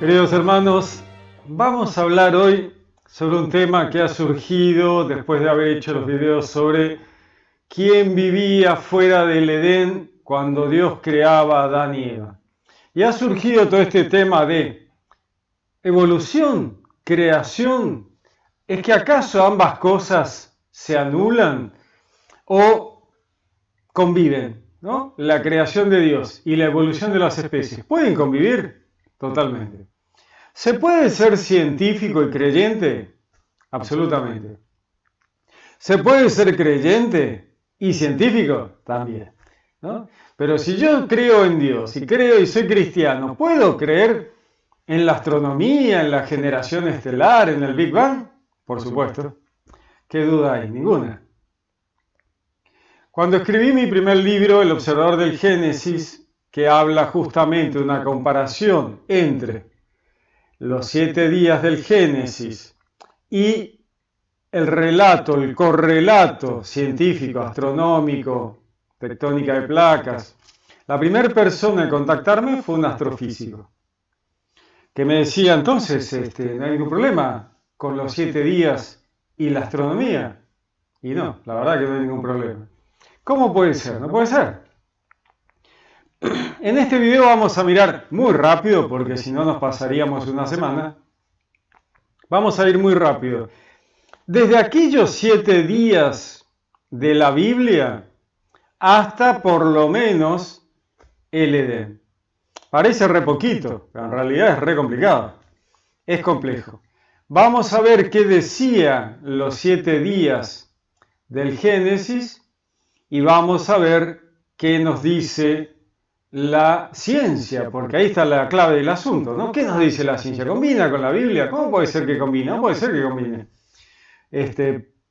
Queridos hermanos, vamos a hablar hoy sobre un tema que ha surgido después de haber hecho los videos sobre quién vivía fuera del Edén cuando Dios creaba a Adán y Eva. Y ha surgido todo este tema de evolución, creación. ¿Es que acaso ambas cosas se anulan o conviven? ¿No? La creación de Dios y la evolución de las especies. ¿Pueden convivir? Totalmente. ¿Se puede ser científico y creyente? Absolutamente. ¿Se puede ser creyente y científico? También. ¿No? Pero si yo creo en Dios y creo y soy cristiano, ¿puedo creer en la astronomía, en la generación estelar, en el Big Bang? Por supuesto. ¿Qué duda hay? Ninguna. Cuando escribí mi primer libro, El Observador del Génesis, que habla justamente de una comparación entre los 7 días del Génesis y el relato, el correlato científico, astronómico, tectónica de placas, la primera persona en contactarme fue un astrofísico, que me decía entonces, no hay ningún problema con los 7 días y la astronomía. Y no, la verdad que no hay ningún problema. ¿Cómo puede ser? No puede ser. En este video vamos a mirar muy rápido, porque si no nos pasaríamos una semana. Vamos a ir muy rápido. Desde aquellos 7 días de la Biblia hasta por lo menos el Edén. Parece re poquito, pero en realidad es re complicado. Es complejo. Vamos a ver qué decían los 7 días del Génesis y vamos a ver qué nos dice la ciencia, porque ahí está la clave del asunto, ¿no? ¿Qué nos dice la ciencia? ¿Combina con la Biblia? ¿Cómo puede ser que combine? No puede ser que combine.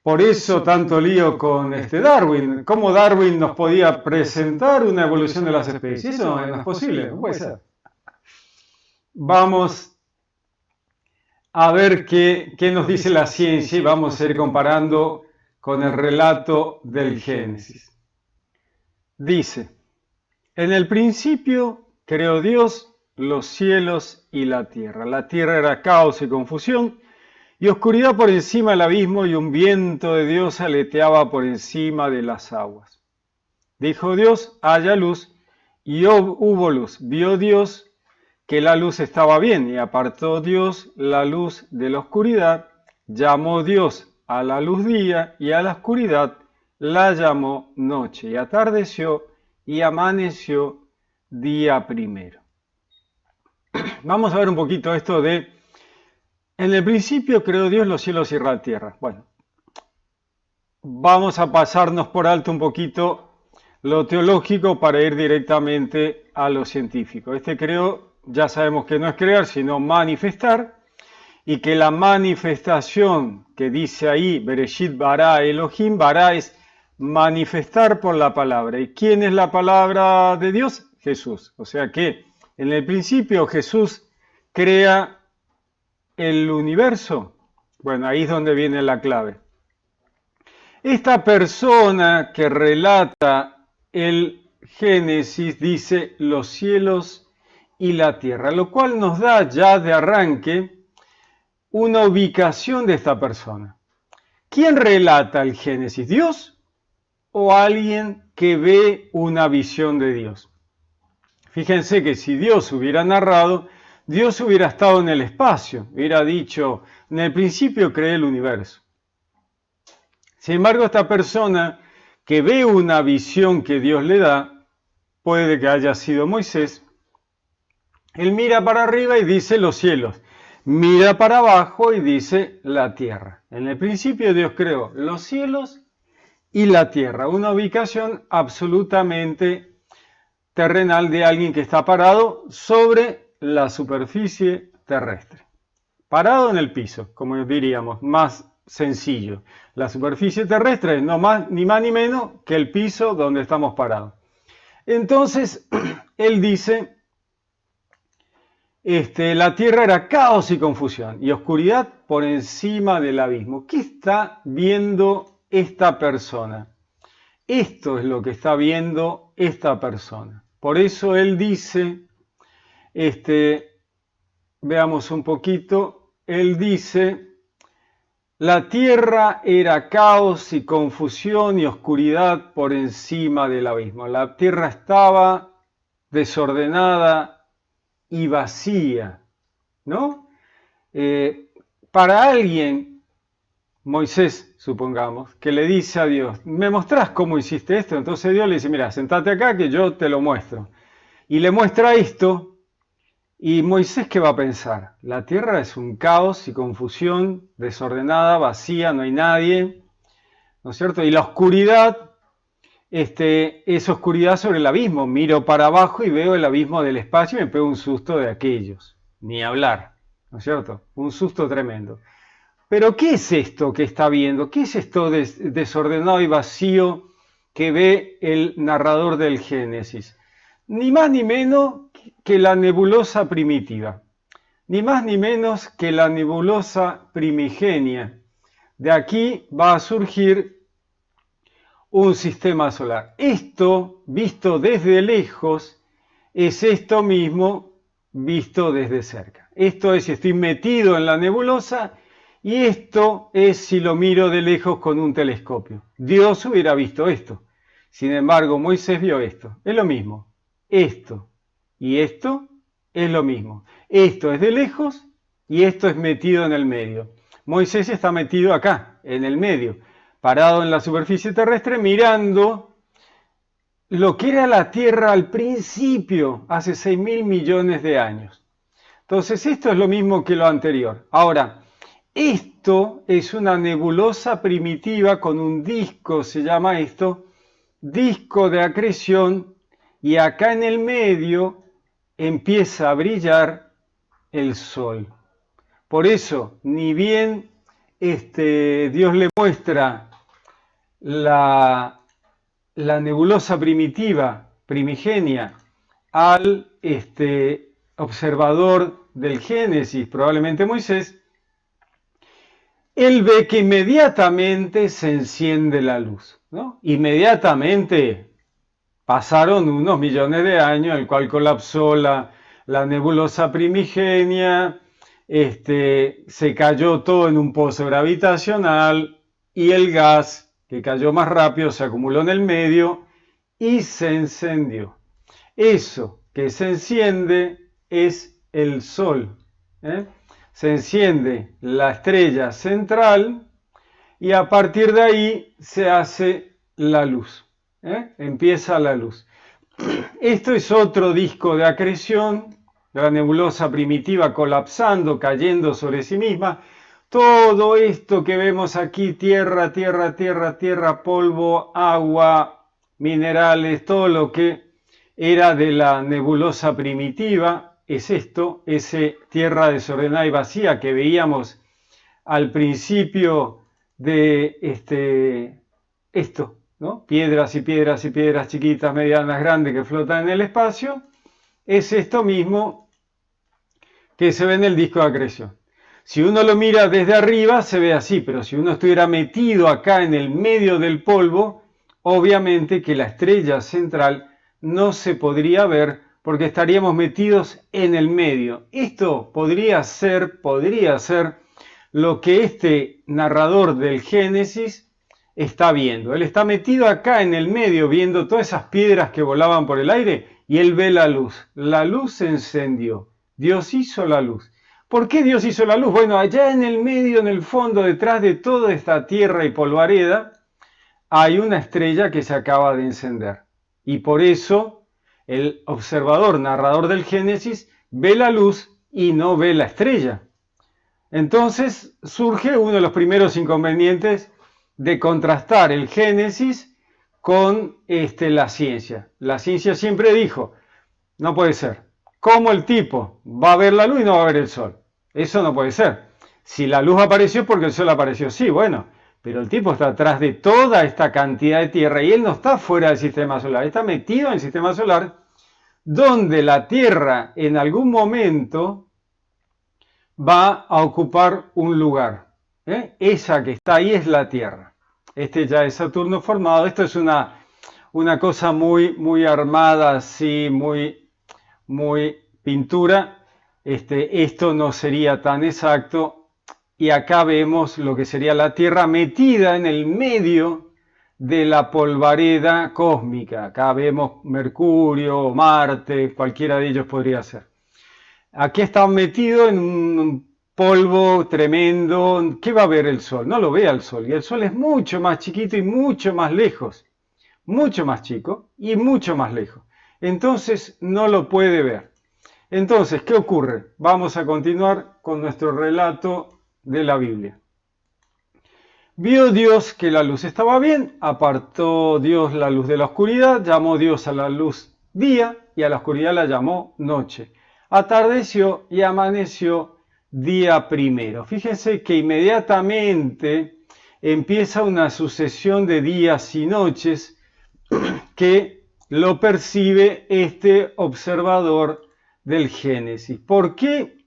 Por eso tanto lío con Darwin. ¿Cómo Darwin nos podía presentar una evolución de las especies? Eso no es posible, no puede ser. Vamos a ver qué nos dice la ciencia y vamos a ir comparando con el relato del Génesis. Dice: en el principio creó Dios los cielos y la tierra. La tierra era caos y confusión, y oscuridad por encima del abismo, y un viento de Dios aleteaba por encima de las aguas. Dijo Dios: haya luz, y hubo luz. Vio Dios que la luz estaba bien, y apartó Dios la luz de la oscuridad. Llamó Dios a la luz día, y a la oscuridad la llamó noche. Y atardeció y amaneció día primero. Vamos a ver un poquito esto de: en el principio creó Dios los cielos y la tierra. Bueno, vamos a pasarnos por alto un poquito lo teológico para ir directamente a lo científico. Creó, ya sabemos que no es crear, sino manifestar, y que la manifestación que dice ahí, Bereshit bara Elohim, bara es manifestar por la palabra. ¿Y quién es la palabra de Dios? Jesús. O sea que en el principio Jesús crea el universo. Bueno, ahí es donde viene la clave. Esta persona que relata el Génesis dice los cielos y la tierra, lo cual nos da ya de arranque una ubicación de esta persona. ¿Quién relata el Génesis? ¿Dios o alguien que ve una visión de Dios? Fíjense que si Dios hubiera narrado, Dios hubiera estado en el espacio, hubiera dicho: en el principio creé el universo. Sin embargo, esta persona que ve una visión que Dios le da, puede que haya sido Moisés, él mira para arriba y dice los cielos, mira para abajo y dice la tierra. En el principio Dios creó los cielos y la tierra, una ubicación absolutamente terrenal de alguien que está parado sobre la superficie terrestre. Parado en el piso, como diríamos, más sencillo. La superficie terrestre es no más ni más ni menos que el piso donde estamos parados. Entonces, él dice, la tierra era caos y confusión y oscuridad por encima del abismo. ¿Qué está viendo esta persona? Esto es lo que está viendo esta persona. Por eso él dice, veamos un poquito. Él dice, la tierra era caos y confusión y oscuridad por encima del abismo. La tierra estaba desordenada y vacía, ¿no? Para alguien, Moisés, supongamos, que le dice a Dios, ¿me mostrás cómo hiciste esto? Entonces Dios le dice, mira, sentate acá que yo te lo muestro. Y le muestra esto, y Moisés, ¿qué va a pensar? La tierra es un caos y confusión, desordenada, vacía, no hay nadie, ¿no es cierto? Y la oscuridad, es oscuridad sobre el abismo. Miro para abajo y veo el abismo del espacio y me pego un susto de aquellos. Ni hablar, ¿no es cierto? Un susto tremendo. Pero ¿qué es esto que está viendo? ¿Qué es esto desordenado y vacío que ve el narrador del Génesis? Ni más ni menos que la nebulosa primitiva. Ni más ni menos que la nebulosa primigenia. De aquí va a surgir un sistema solar. Esto, visto desde lejos, es esto mismo visto desde cerca. Esto es si estoy metido en la nebulosa y esto es si lo miro de lejos con un telescopio. Dios hubiera visto esto. Sin embargo, Moisés vio esto. Es lo mismo. Esto y esto es lo mismo. Esto es de lejos y esto es metido en el medio. Moisés está metido acá, en el medio, parado en la superficie terrestre, mirando lo que era la Tierra al principio, hace 6.000 millones de años. Entonces, esto es lo mismo que lo anterior. Ahora, esto es una nebulosa primitiva con un disco, se llama esto, disco de acreción, y acá en el medio empieza a brillar el Sol. Por eso, ni bien Dios le muestra la nebulosa primitiva, primigenia, al observador del Génesis, probablemente Moisés, él ve que inmediatamente se enciende la luz, ¿no? Inmediatamente pasaron unos millones de años, el cual colapsó la nebulosa primigenia, se cayó todo en un pozo gravitacional y el gas, que cayó más rápido, se acumuló en el medio y se encendió. Eso que se enciende es el Sol, ¿eh? Se enciende la estrella central y a partir de ahí se hace la luz, empieza la luz. Esto es otro disco de acreción, la nebulosa primitiva colapsando, cayendo sobre sí misma. Todo esto que vemos aquí, tierra, tierra, tierra, tierra, polvo, agua, minerales, todo lo que era de la nebulosa primitiva, es esto, ese tierra desordenada y vacía que veíamos al principio de esto, ¿no? Piedras y piedras y piedras chiquitas, medianas, grandes que flotan en el espacio, es esto mismo que se ve en el disco de acreción. Si uno lo mira desde arriba se ve así, pero si uno estuviera metido acá en el medio del polvo, obviamente que la estrella central no se podría ver porque estaríamos metidos en el medio. Esto podría ser lo que este narrador del Génesis está viendo. Él está metido acá en el medio viendo todas esas piedras que volaban por el aire y él ve la luz. La luz se encendió. Dios hizo la luz. ¿Por qué Dios hizo la luz? Bueno, allá en el medio, en el fondo, detrás de toda esta tierra y polvareda, hay una estrella que se acaba de encender. Y por eso el observador, narrador del Génesis, ve la luz y no ve la estrella. Entonces surge uno de los primeros inconvenientes de contrastar el Génesis con la ciencia. La ciencia siempre dijo, no puede ser. ¿Cómo el tipo va a ver la luz y no va a ver el sol? Eso no puede ser. Si la luz apareció porque el sol apareció, sí, bueno, pero el tipo está atrás de toda esta cantidad de tierra y él no está fuera del sistema solar, está metido en el sistema solar donde la Tierra en algún momento va a ocupar un lugar. Esa que está ahí es la Tierra. Este ya es Saturno formado. Esto es una cosa muy, muy armada, así, muy pintura. esto no sería tan exacto. Y acá vemos lo que sería la Tierra metida en el medio de la polvareda cósmica. Acá vemos Mercurio, Marte, cualquiera de ellos podría ser. Aquí está metido en un polvo tremendo. ¿Qué va a ver el Sol? No lo ve al Sol. Y el Sol es mucho más chiquito y mucho más lejos. Mucho más chico y mucho más lejos. Entonces no lo puede ver. Entonces, ¿qué ocurre? Vamos a continuar con nuestro relato de la Biblia. Vio Dios que la luz estaba bien, apartó Dios la luz de la oscuridad, llamó Dios a la luz día y a la oscuridad la llamó noche. Atardeció y amaneció día primero. Fíjense que inmediatamente empieza una sucesión de días y noches que lo percibe este observador del Génesis. ¿Por qué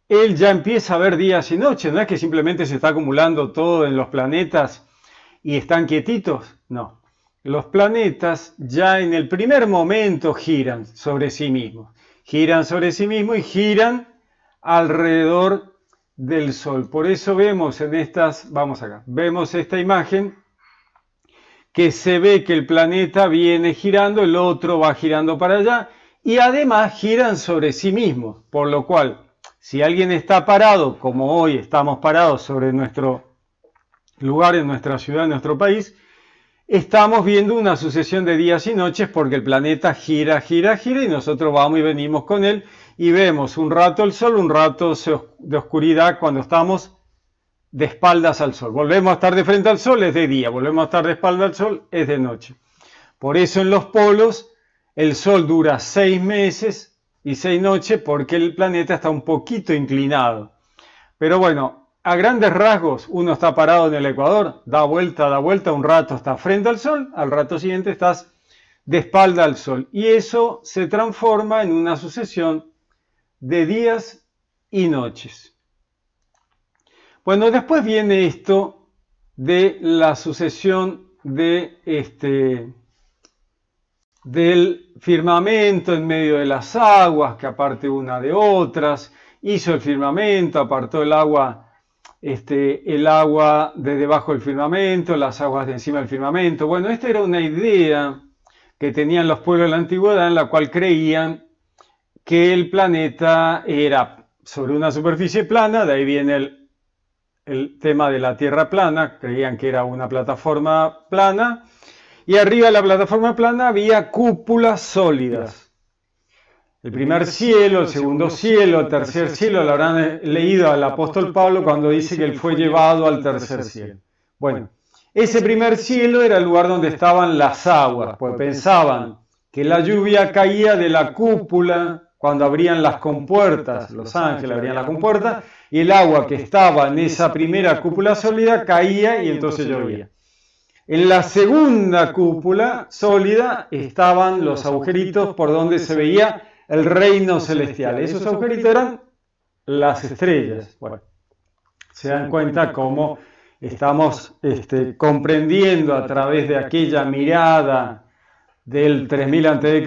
él ya empieza a ver días y noches? No es que simplemente se está acumulando todo en los planetas y están quietitos. No. Los planetas ya en el primer momento giran sobre sí mismos. Giran sobre sí mismos y giran alrededor del Sol. Por eso vemos en estas, vamos acá, vemos esta imagen que se ve que el planeta viene girando, el otro va girando para allá y además giran sobre sí mismos, por lo cual si alguien está parado, como hoy estamos parados sobre nuestro lugar, en nuestra ciudad, en nuestro país, estamos viendo una sucesión de días y noches porque el planeta gira, gira, gira y nosotros vamos y venimos con él y vemos un rato el Sol, un rato de oscuridad cuando estamos de espaldas al Sol. Volvemos a estar de frente al Sol, es de día. Volvemos a estar de espaldas al Sol, es de noche. Por eso en los polos el Sol dura 6 meses y 6 noches porque el planeta está un poquito inclinado. Pero bueno, a grandes rasgos, uno está parado en el ecuador, da vuelta, un rato está frente al Sol, al rato siguiente estás de espalda al Sol. Y eso se transforma en una sucesión de días y noches. Bueno, después viene esto de la sucesión del firmamento en medio de las aguas, que aparte una de otras, hizo el firmamento, apartó el agua de debajo del firmamento, las aguas de encima del firmamento. Bueno, esta era una idea que tenían los pueblos de la antigüedad en la cual creían que el planeta era sobre una superficie plana, de ahí viene el tema de la Tierra plana, creían que era una plataforma plana, y arriba de la plataforma plana había cúpulas sólidas. El primer cielo, el segundo cielo, el tercer cielo, lo habrán leído al apóstol Pablo cuando dice que él fue llevado al tercer cielo. Bueno, ese primer cielo era el lugar donde estaban las aguas, pues pensaban que la lluvia caía de la cúpula cuando abrían las compuertas, los ángeles abrían la compuerta, y el agua que estaba en esa primera cúpula sólida caía y entonces llovía. En la segunda cúpula sólida estaban los agujeritos por donde se veía el reino celestial. Esos agujeritos eran las estrellas. Bueno, se dan cuenta cómo estamos comprendiendo a través de aquella mirada del 3000 a.C.,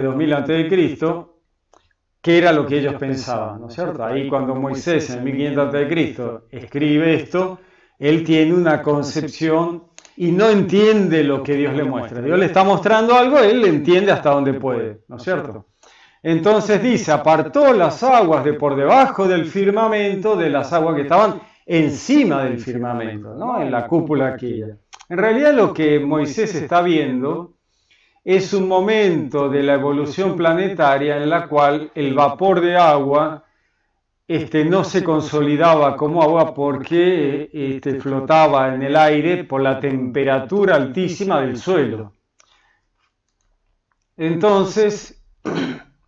2000 a.C., qué era lo que ellos pensaban, ¿no es cierto? Ahí cuando Moisés en 1500 a.C. escribe esto, él tiene una concepción y no entiende lo que Dios le muestra. Dios le está mostrando algo, él le entiende hasta donde puede, ¿no es cierto? Entonces dice, apartó las aguas de por debajo del firmamento de las aguas que estaban encima del firmamento, ¿no? En la cúpula aquella. En realidad lo que Moisés está viendo es un momento de la evolución planetaria en la cual el vapor de agua no se consolidaba como agua porque flotaba en el aire por la temperatura altísima del suelo. Entonces,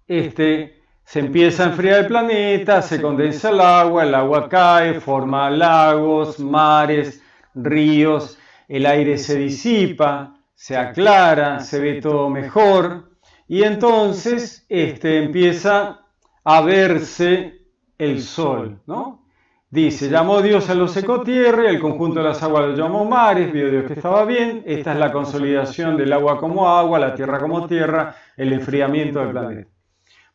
se empieza a enfriar el planeta, se condensa el agua cae, forma lagos, mares, ríos, el aire se disipa, se aclara, se ve todo mejor y entonces empieza a verse el sol, ¿no? Dice, llamó Dios a los secó tierra y el conjunto de las aguas lo llamó mares, vio Dios que estaba bien, esta es la consolidación del agua como agua, la tierra como tierra, el enfriamiento del planeta.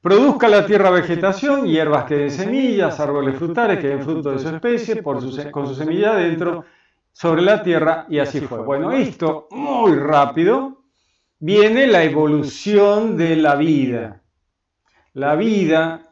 Produzca la tierra vegetación, hierbas que den semillas, árboles frutales que den fruto de su especie, con su semilla adentro, sobre la tierra, y así fue. Bueno, esto muy rápido viene la evolución de la vida. La vida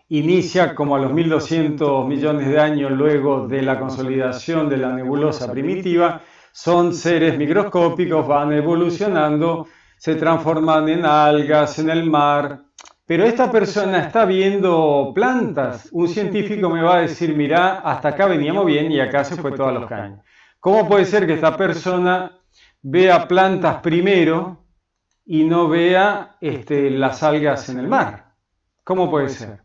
inicia como a los 1200 millones de años luego de la consolidación de la nebulosa primitiva. Son seres microscópicos, van evolucionando, se transforman en algas, en el mar. Pero esta persona está viendo plantas. Un científico me va a decir, mirá, hasta acá veníamos bien y acá se fue todos los caños. ¿Cómo puede ser que esta persona vea plantas primero y no vea las algas en el mar? ¿Cómo puede ser?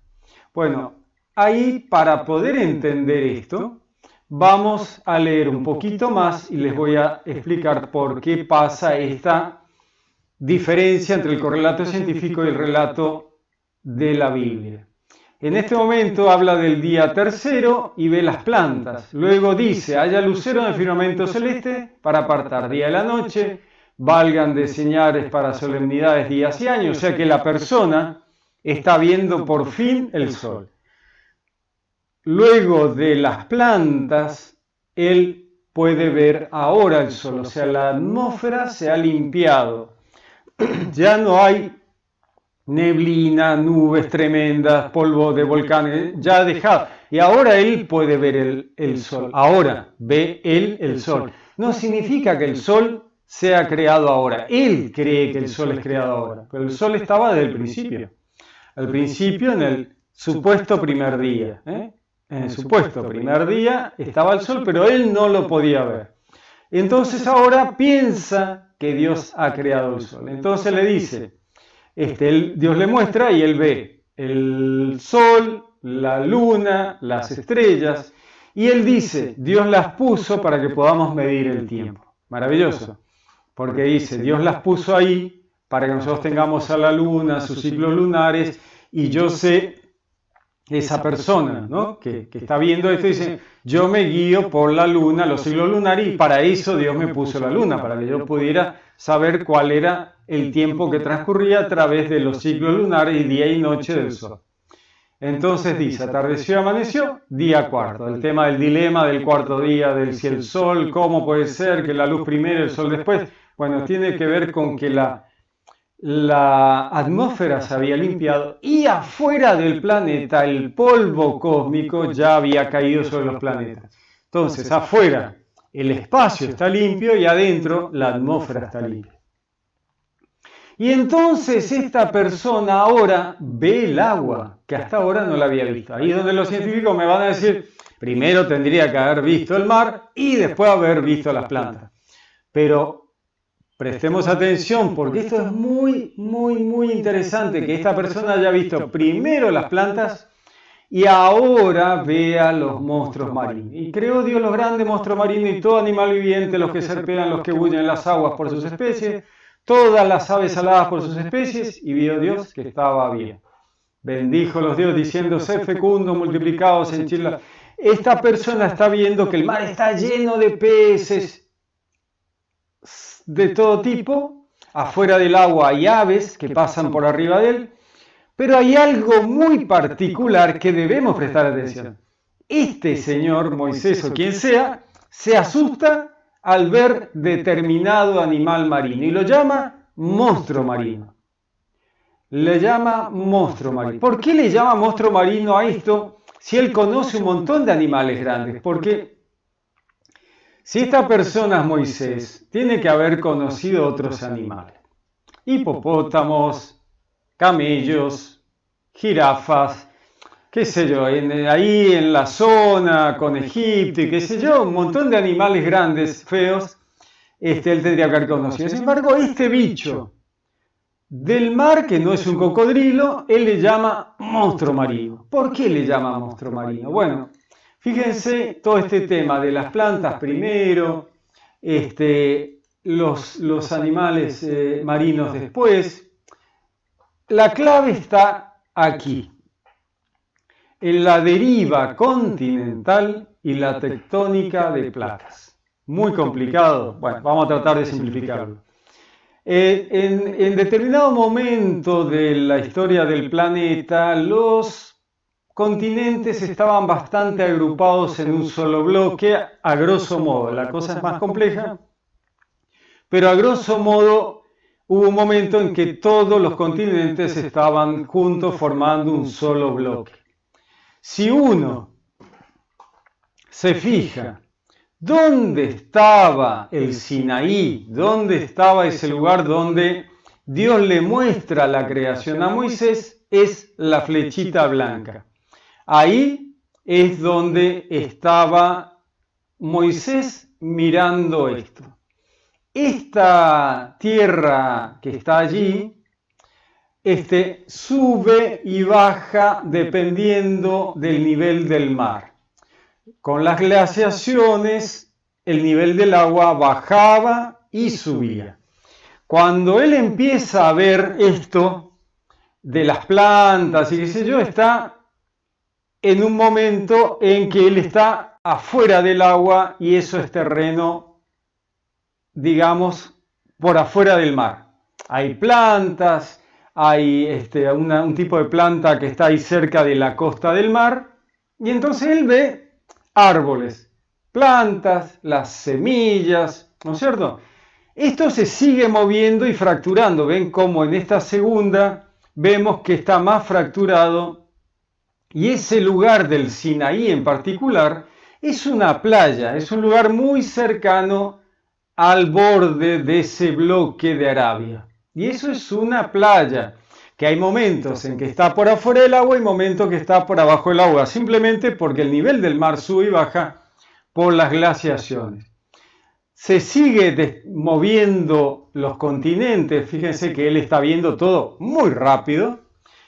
Bueno, ahí para poder entender esto, vamos a leer un poquito más y les voy a explicar por qué pasa esta diferencia entre el correlato científico y el relato de la Biblia. En este momento habla del día tercero y ve las plantas. Luego dice, haya lucero en el firmamento celeste para apartar día de la noche, valgan de señales para solemnidades, días y años. O sea que la persona está viendo por fin el sol. Luego de las plantas, él puede ver ahora el sol. O sea, la atmósfera se ha limpiado. Ya no hay neblina, nubes tremendas, polvo de volcanes, ya ha dejado. Y ahora él puede ver el sol. Ahora ve él el sol. No significa que el sol sea creado ahora. Él cree que el sol es creado ahora. Pero el sol estaba desde el principio. Al principio, en el supuesto primer día. En el supuesto primer día estaba el sol, pero él no lo podía ver. Entonces ahora piensa que Dios ha creado el sol. Entonces le dice, Dios le muestra y él ve el sol, la luna, las estrellas, y él dice, Dios las puso para que podamos medir el tiempo. Maravilloso, porque dice, Dios las puso ahí para que nosotros tengamos a la luna, sus ciclos lunares, y yo sé, esa persona, ¿no?, que está viendo esto, dice, yo me guío por la luna, los ciclos lunares, y para eso Dios me puso la luna, para que yo pudiera saber cuál era el tiempo que transcurría a través de los ciclos lunares y día y noche del sol. Entonces dice, atardeció y amaneció, día cuarto. El tema del dilema del cuarto día, del si el sol, cómo puede ser que la luz primero y el sol después. Bueno, tiene que ver con que la atmósfera se había limpiado y afuera del planeta el polvo cósmico ya había caído sobre los planetas. Entonces, afuera el espacio está limpio y adentro la atmósfera está limpia. Y entonces esta persona ahora ve el agua, que hasta ahora no la había visto. Ahí es donde los científicos me van a decir, primero tendría que haber visto el mar y después haber visto las plantas. Pero prestemos atención porque esto es muy, muy, muy interesante, que esta persona haya visto primero las plantas y ahora vea los monstruos marinos. Y creó Dios los grandes monstruos marinos y todo animal viviente, los que serpean, los que bullen en las aguas por sus especies, todas las aves aladas por sus especies, y vio Dios que estaba bien. Bendijo los dioses diciendo, sed fecundos, multiplicados, henchid. Esta persona está viendo que el mar está lleno de peces de todo tipo, afuera del agua hay aves que pasan por arriba de él, pero hay algo muy particular que debemos prestar atención. Este señor, Moisés o quien sea, se asusta al ver determinado animal marino y lo llama monstruo marino. Le llama monstruo marino. ¿Por qué le llama monstruo marino a esto si él conoce un montón de animales grandes? Porque si esta persona es Moisés, tiene que haber conocido otros animales. Hipopótamos, camellos, jirafas, qué sé yo, ahí en la zona con Egipto y qué sé yo, un montón de animales grandes, feos, él tendría que haber conocido. Sin embargo, este bicho del mar, que no es un cocodrilo, él le llama monstruo marino. ¿Por qué le llama monstruo marino? Bueno, fíjense todo este tema de las plantas primero, los animales marinos después. La clave está aquí, en la deriva continental y la tectónica de placas. Muy complicado. Bueno, vamos a tratar de simplificarlo. En determinado momento de la historia del planeta, los continentes estaban bastante agrupados en un solo bloque, a grosso modo. La cosa es más compleja, pero a grosso modo hubo un momento en que todos los continentes estaban juntos formando un solo bloque. Si uno se fija, ¿dónde estaba el Sinaí? ¿Dónde estaba ese lugar donde Dios le muestra la creación a Moisés? Es la flechita blanca. Ahí es donde estaba Moisés mirando esto. Esta tierra que está allí, sube y baja dependiendo del nivel del mar. Con las glaciaciones, el nivel del agua bajaba y subía. Cuando él empieza a ver esto de las plantas y qué sé yo, está en un momento en que él está afuera del agua y eso es terreno, digamos, por afuera del mar. Hay plantas, hay un tipo de planta que está ahí cerca de la costa del mar y entonces él ve árboles, plantas, las semillas, ¿no es cierto? Esto se sigue moviendo y fracturando. Ven cómo en esta segunda vemos que está más fracturado y ese lugar del Sinaí en particular es una playa, es un lugar muy cercano al borde de ese bloque de Arabia. Y eso es una playa, que hay momentos en que está por afuera del agua y momentos que está por abajo del agua, simplemente porque el nivel del mar sube y baja por las glaciaciones. Se sigue moviendo los continentes, fíjense que él está viendo todo muy rápido,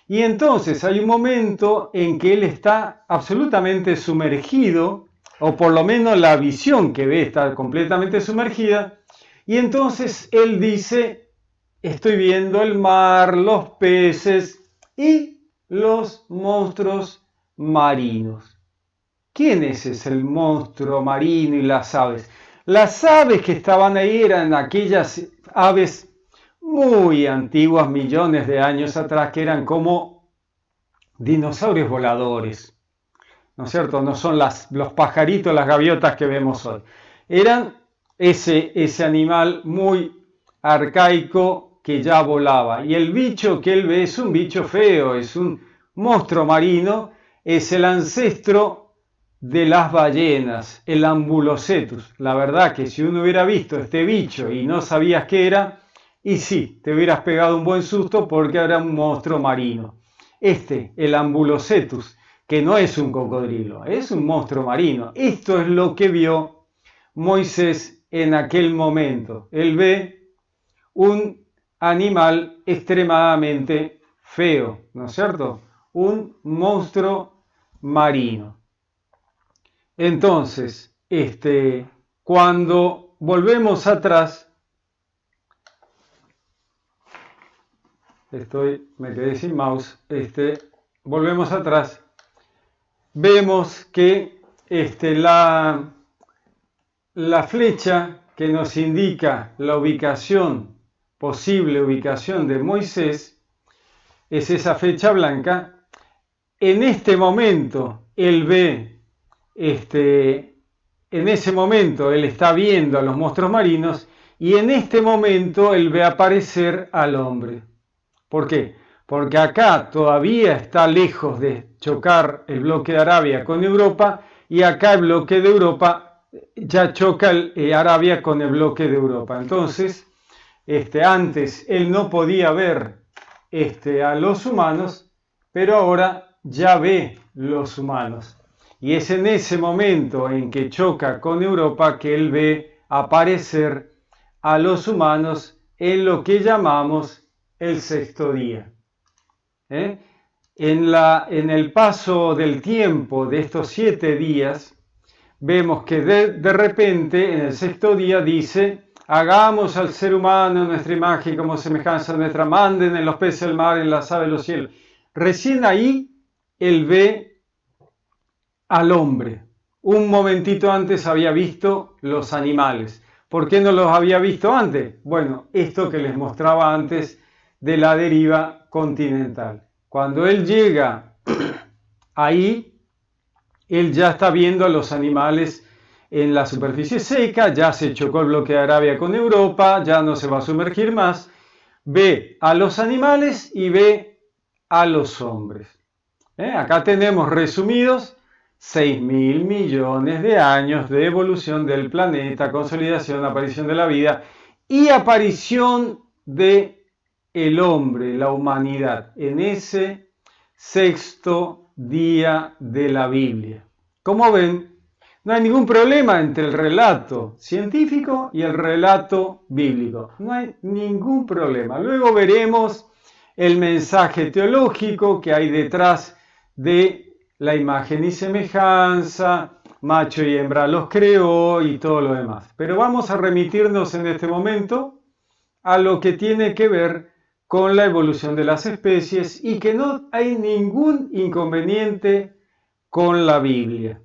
y entonces hay un momento en que él está absolutamente sumergido, o por lo menos la visión que ve está completamente sumergida, y entonces él dice, estoy viendo el mar, los peces y los monstruos marinos. ¿Quién es el monstruo marino y las aves? Las aves que estaban ahí eran aquellas aves muy antiguas, millones de años atrás, que eran como dinosaurios voladores, ¿no es cierto? No son los pajaritos, las gaviotas que vemos hoy. Eran ese animal muy arcaico que ya volaba. Y el bicho que él ve es un bicho feo, es un monstruo marino, es el ancestro de las ballenas, el Ambulocetus. La verdad que si uno hubiera visto este bicho y no sabías qué era, y sí, te hubieras pegado un buen susto porque era un monstruo marino. El Ambulocetus, que no es un cocodrilo, es un monstruo marino. Esto es lo que vio Moisés en aquel momento. Él ve un animal extremadamente feo, ¿no es cierto? Un monstruo marino. Entonces, cuando volvemos atrás, me quedé sin mouse, volvemos atrás, vemos que la flecha que nos indica la ubicación, posible ubicación de Moisés, es esa flecha blanca. En este momento, él ve en ese momento él está viendo a los monstruos marinos y en este momento él ve aparecer al hombre. ¿Por qué? Porque acá todavía está lejos de chocar el bloque de Arabia con Europa y acá el bloque de Europa ya choca Arabia con el bloque de Europa. Entonces, antes él no podía ver a los humanos, pero ahora ya ve los humanos. Y es en ese momento en que choca con Europa que él ve aparecer a los humanos en lo que llamamos el sexto día. En el paso del tiempo de estos 7 días, vemos que de repente en el sexto día dice, hagamos al ser humano nuestra imagen como semejanza nuestra, manden en los peces del mar, en las aves de los cielos. Recién ahí él ve al hombre. Un momentito antes había visto los animales. ¿Por qué no los había visto antes? Bueno, esto que les mostraba antes de la deriva continental. Cuando él llega ahí, él ya está viendo a los animales en la superficie seca, ya se chocó el bloque de Arabia con Europa, ya no se va a sumergir más, ve a los animales y ve a los hombres. Acá tenemos resumidos 6.000 millones de años de evolución del planeta, consolidación, aparición de la vida y aparición de el hombre, la humanidad, en ese sexto día de la Biblia. Como ven, no hay ningún problema entre el relato científico y el relato bíblico. No hay ningún problema. Luego veremos el mensaje teológico que hay detrás de la imagen y semejanza, macho y hembra los creó y todo lo demás. Pero vamos a remitirnos en este momento a lo que tiene que ver con la evolución de las especies y que no hay ningún inconveniente con la Biblia.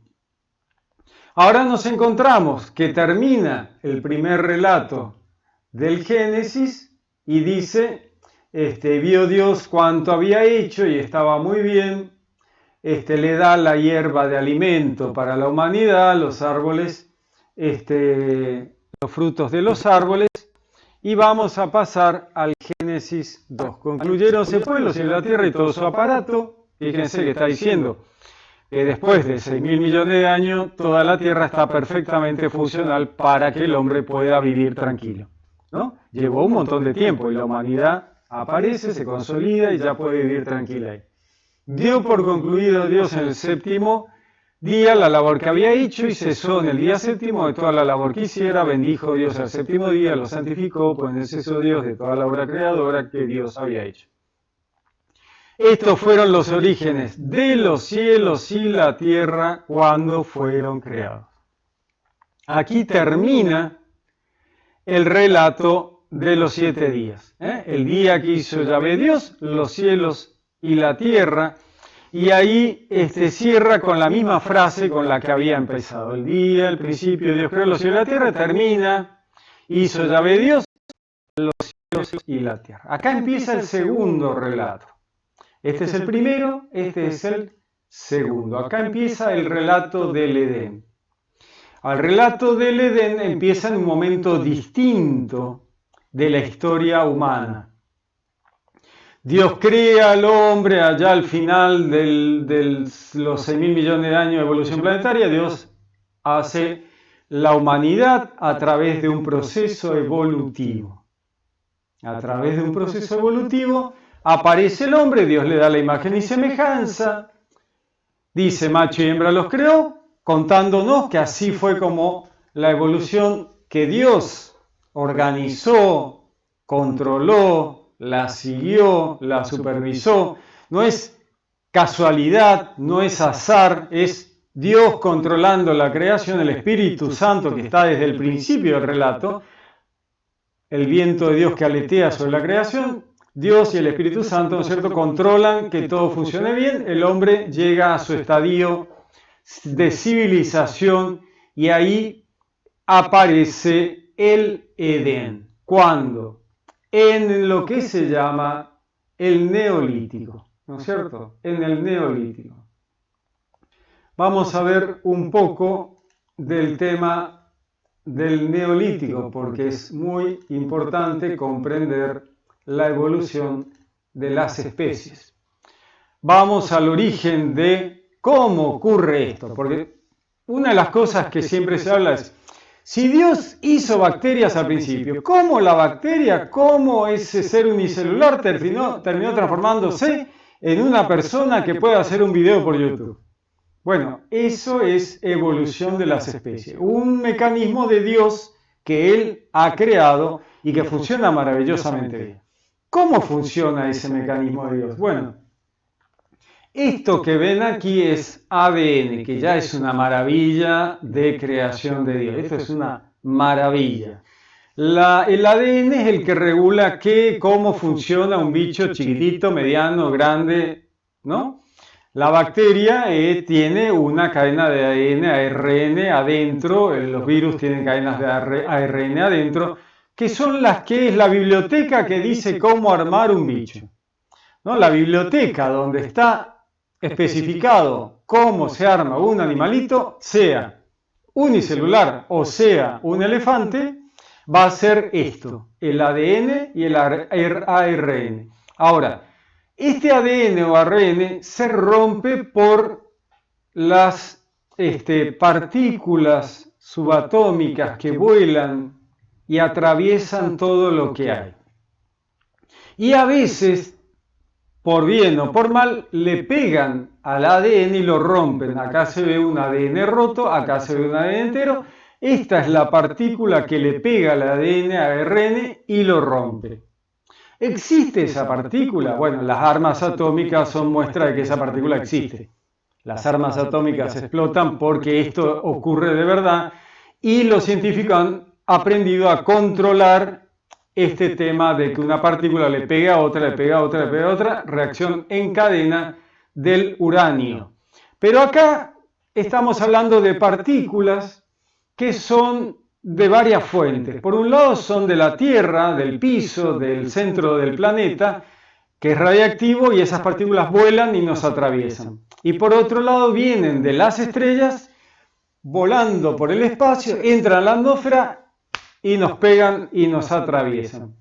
Ahora nos encontramos que termina el primer relato del Génesis y dice, vio Dios cuánto había hecho y estaba muy bien, le da la hierba de alimento para la humanidad, los árboles, los frutos de los árboles, y vamos a pasar al Génesis 2. Concluyeronse pues los cielos y la tierra y todo su aparato. Fíjense que está diciendo que después de 6.000 millones de años, toda la tierra está perfectamente funcional para que el hombre pueda vivir tranquilo, ¿no? Llevó un montón de tiempo y la humanidad aparece, se consolida y ya puede vivir tranquila ahí. Dio por concluido Dios en el séptimo día la labor que había hecho y cesó en el día séptimo de toda la labor que hiciera. Bendijo Dios al séptimo día, lo santificó, pues en él cesó Dios de toda la obra creadora que Dios había hecho. Estos fueron los orígenes de los cielos y la tierra cuando fueron creados. Aquí termina el relato de los 7 días. El día que hizo Yahvé Dios, los cielos y la tierra. Y ahí cierra con la misma frase con la que había empezado. El día, el principio, Dios creó los cielos y la tierra, termina, hizo Yahvé Dios, los cielos y la tierra. Acá empieza el segundo relato. Este es el primero, este es el segundo. Acá empieza el relato del Edén. El relato del Edén empieza en un momento distinto de la historia humana. Dios crea al hombre allá al final de los 6.000 millones de años de evolución planetaria. Dios hace la humanidad a través de un proceso evolutivo. A través de un proceso evolutivo aparece el hombre, Dios le da la imagen y semejanza, dice macho y hembra los creó, contándonos que así fue como la evolución que Dios organizó, controló, la siguió, la supervisó. No es casualidad, no es azar, es Dios controlando la creación, el Espíritu Santo que está desde el principio del relato, el viento de Dios que aletea sobre la creación. Dios y el Espíritu Santo, ¿no es cierto?, controlan que todo funcione bien. El hombre llega a su estadio de civilización y ahí aparece el Edén. ¿Cuándo? En lo que se llama el Neolítico, ¿no es cierto? En el Neolítico. Vamos a ver un poco del tema del Neolítico, porque es muy importante comprender la evolución de las especies. Vamos al origen de cómo ocurre esto, porque una de las cosas que siempre se habla es, si Dios hizo bacterias al principio, ¿cómo la bacteria, cómo ese ser unicelular terminó transformándose en una persona que puede hacer un video por YouTube? Bueno, eso es evolución de las especies, un mecanismo de Dios que Él ha creado y que funciona maravillosamente bien. ¿Cómo funciona ese mecanismo de Dios? Bueno, esto que ven aquí es ADN, que ya es una maravilla de creación de Dios. Esto es una maravilla. El ADN es el que regula cómo funciona un bicho chiquitito, mediano, grande, ¿no? La bacteria tiene una cadena de ADN, ARN adentro, los virus tienen cadenas de ARN adentro, que son las que es la biblioteca que dice cómo armar un bicho, ¿no? La biblioteca donde está especificado cómo se arma un animalito, sea unicelular o sea un elefante, va a ser esto, el ADN y el ARN. Ahora, este ADN o ARN se rompe por las partículas subatómicas que vuelan y atraviesan todo lo que hay. Y a veces, por bien o por mal, le pegan al ADN y lo rompen. Acá se ve un ADN roto, acá se ve un ADN entero. Esta es la partícula que le pega al ADN, ARN y lo rompe. ¿Existe esa partícula? Bueno, las armas atómicas son muestra de que esa partícula existe. Las armas atómicas explotan porque esto ocurre de verdad y los científicos han aprendido a controlar este tema de que una partícula le pega a otra, le pega a otra, le pega a otra, reacción en cadena del uranio. Pero acá estamos hablando de partículas que son de varias fuentes. Por un lado son de la Tierra, del piso, del centro del planeta, que es radiactivo y esas partículas vuelan y nos atraviesan. Y por otro lado vienen de las estrellas, volando por el espacio, entran a la atmósfera y nos pegan y nos atraviesan.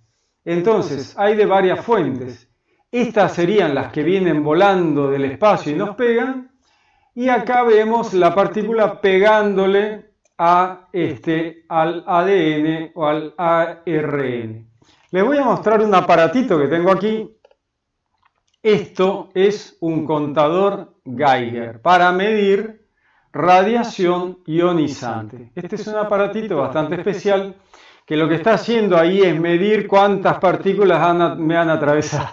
Entonces, hay de varias fuentes. Estas serían las que vienen volando del espacio y nos pegan. Y acá vemos la partícula pegándole al ADN o al ARN. Les voy a mostrar un aparatito que tengo aquí. Esto es un contador Geiger para medir radiación ionizante. Este es un aparatito bastante especial que lo que está haciendo ahí es medir cuántas partículas me han atravesado.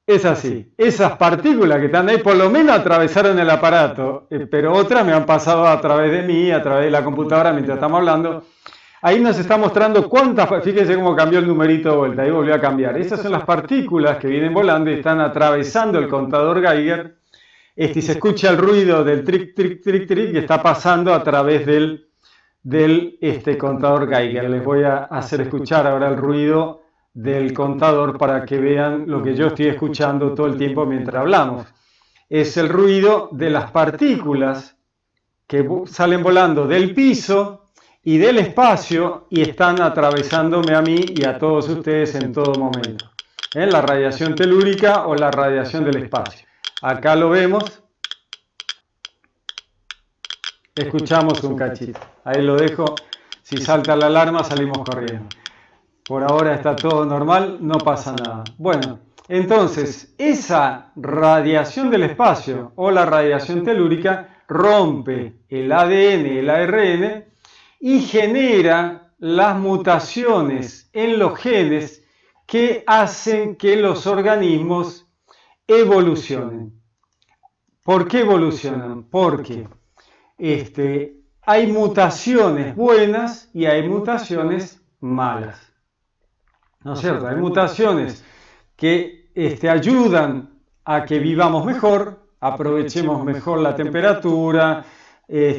Es así, esas partículas que están ahí por lo menos atravesaron el aparato, pero otras me han pasado a través de mí, a través de la computadora mientras estamos hablando. Ahí nos está mostrando cuántas, fíjense cómo cambió el numerito de vuelta, ahí volvió a cambiar. Esas son las partículas que vienen volando y están atravesando el contador Geiger. Y se escucha el ruido del tric, tric, tric, tric que está pasando a través del contador Geiger. Les voy a hacer escuchar ahora el ruido del contador para que vean lo que yo estoy escuchando todo el tiempo mientras hablamos. Es el ruido de las partículas que salen volando del piso y del espacio y están atravesándome a mí y a todos ustedes en todo momento. La radiación telúrica o la radiación del espacio. Acá lo vemos. Escuchamos un cachito. Ahí lo dejo. Si salta la alarma salimos corriendo. Por ahora está todo normal, no pasa nada. Bueno, entonces esa radiación del espacio o la radiación telúrica rompe el ADN y el ARN y genera las mutaciones en los genes que hacen que los organismos evolucionen. ¿Por qué evolucionan? Porque hay mutaciones buenas y hay mutaciones malas. ¿No es cierto? Hay mutaciones que ayudan a que vivamos mejor, aprovechemos mejor la temperatura,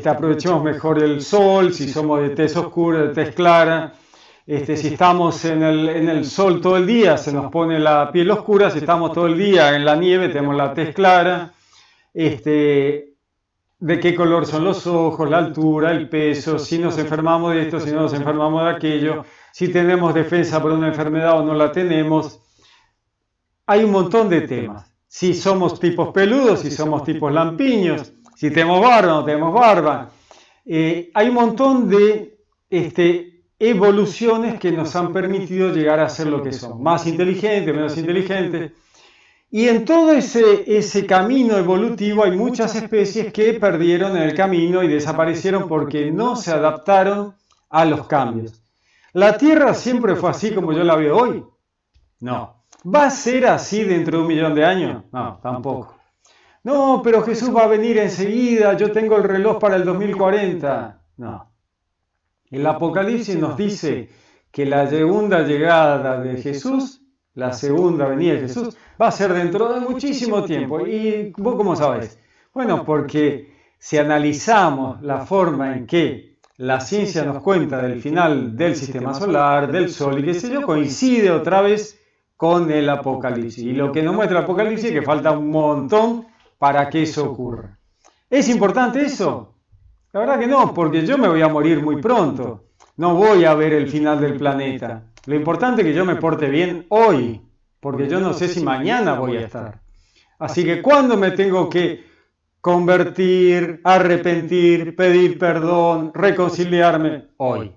aprovechemos mejor el sol, si somos de tez oscura, de tez clara. Si estamos en el sol todo el día, se nos pone la piel oscura. Si estamos todo el día en la nieve, tenemos la tez clara. De qué color son los ojos, la altura, el peso, si nos enfermamos de esto, si no nos enfermamos de aquello, si tenemos defensa por una enfermedad o no la tenemos. Hay un montón de temas. Si somos tipos peludos, si somos tipos lampiños, si tenemos barba o no tenemos barba. Hay un montón de evoluciones que nos han permitido llegar a ser lo que somos. Más inteligentes, menos inteligentes. Y en todo ese camino evolutivo hay muchas especies que perdieron en el camino y desaparecieron porque no se adaptaron a los cambios. ¿La Tierra siempre fue así como yo la veo hoy? No. ¿Va a ser así dentro de 1.000.000 de años? No, tampoco. No, pero Jesús va a venir enseguida, yo tengo el reloj para el 2040. No. El Apocalipsis nos dice que la segunda llegada de Jesús la segunda venida de Jesús, va a ser dentro de muchísimo tiempo. ¿Y vos cómo sabés? Bueno, porque si analizamos la forma en que la ciencia nos cuenta del final del sistema solar, del Sol y qué sé yo, coincide otra vez con el Apocalipsis. Y lo que nos muestra el Apocalipsis es que falta un montón para que eso ocurra. ¿Es importante eso? La verdad que no, porque yo me voy a morir muy pronto. No voy a ver el final del planeta. Lo importante es que yo me porte bien hoy, porque yo no sé si mañana voy a estar. Así que ¿cuándo me tengo que convertir, arrepentir, pedir perdón, reconciliarme? Hoy.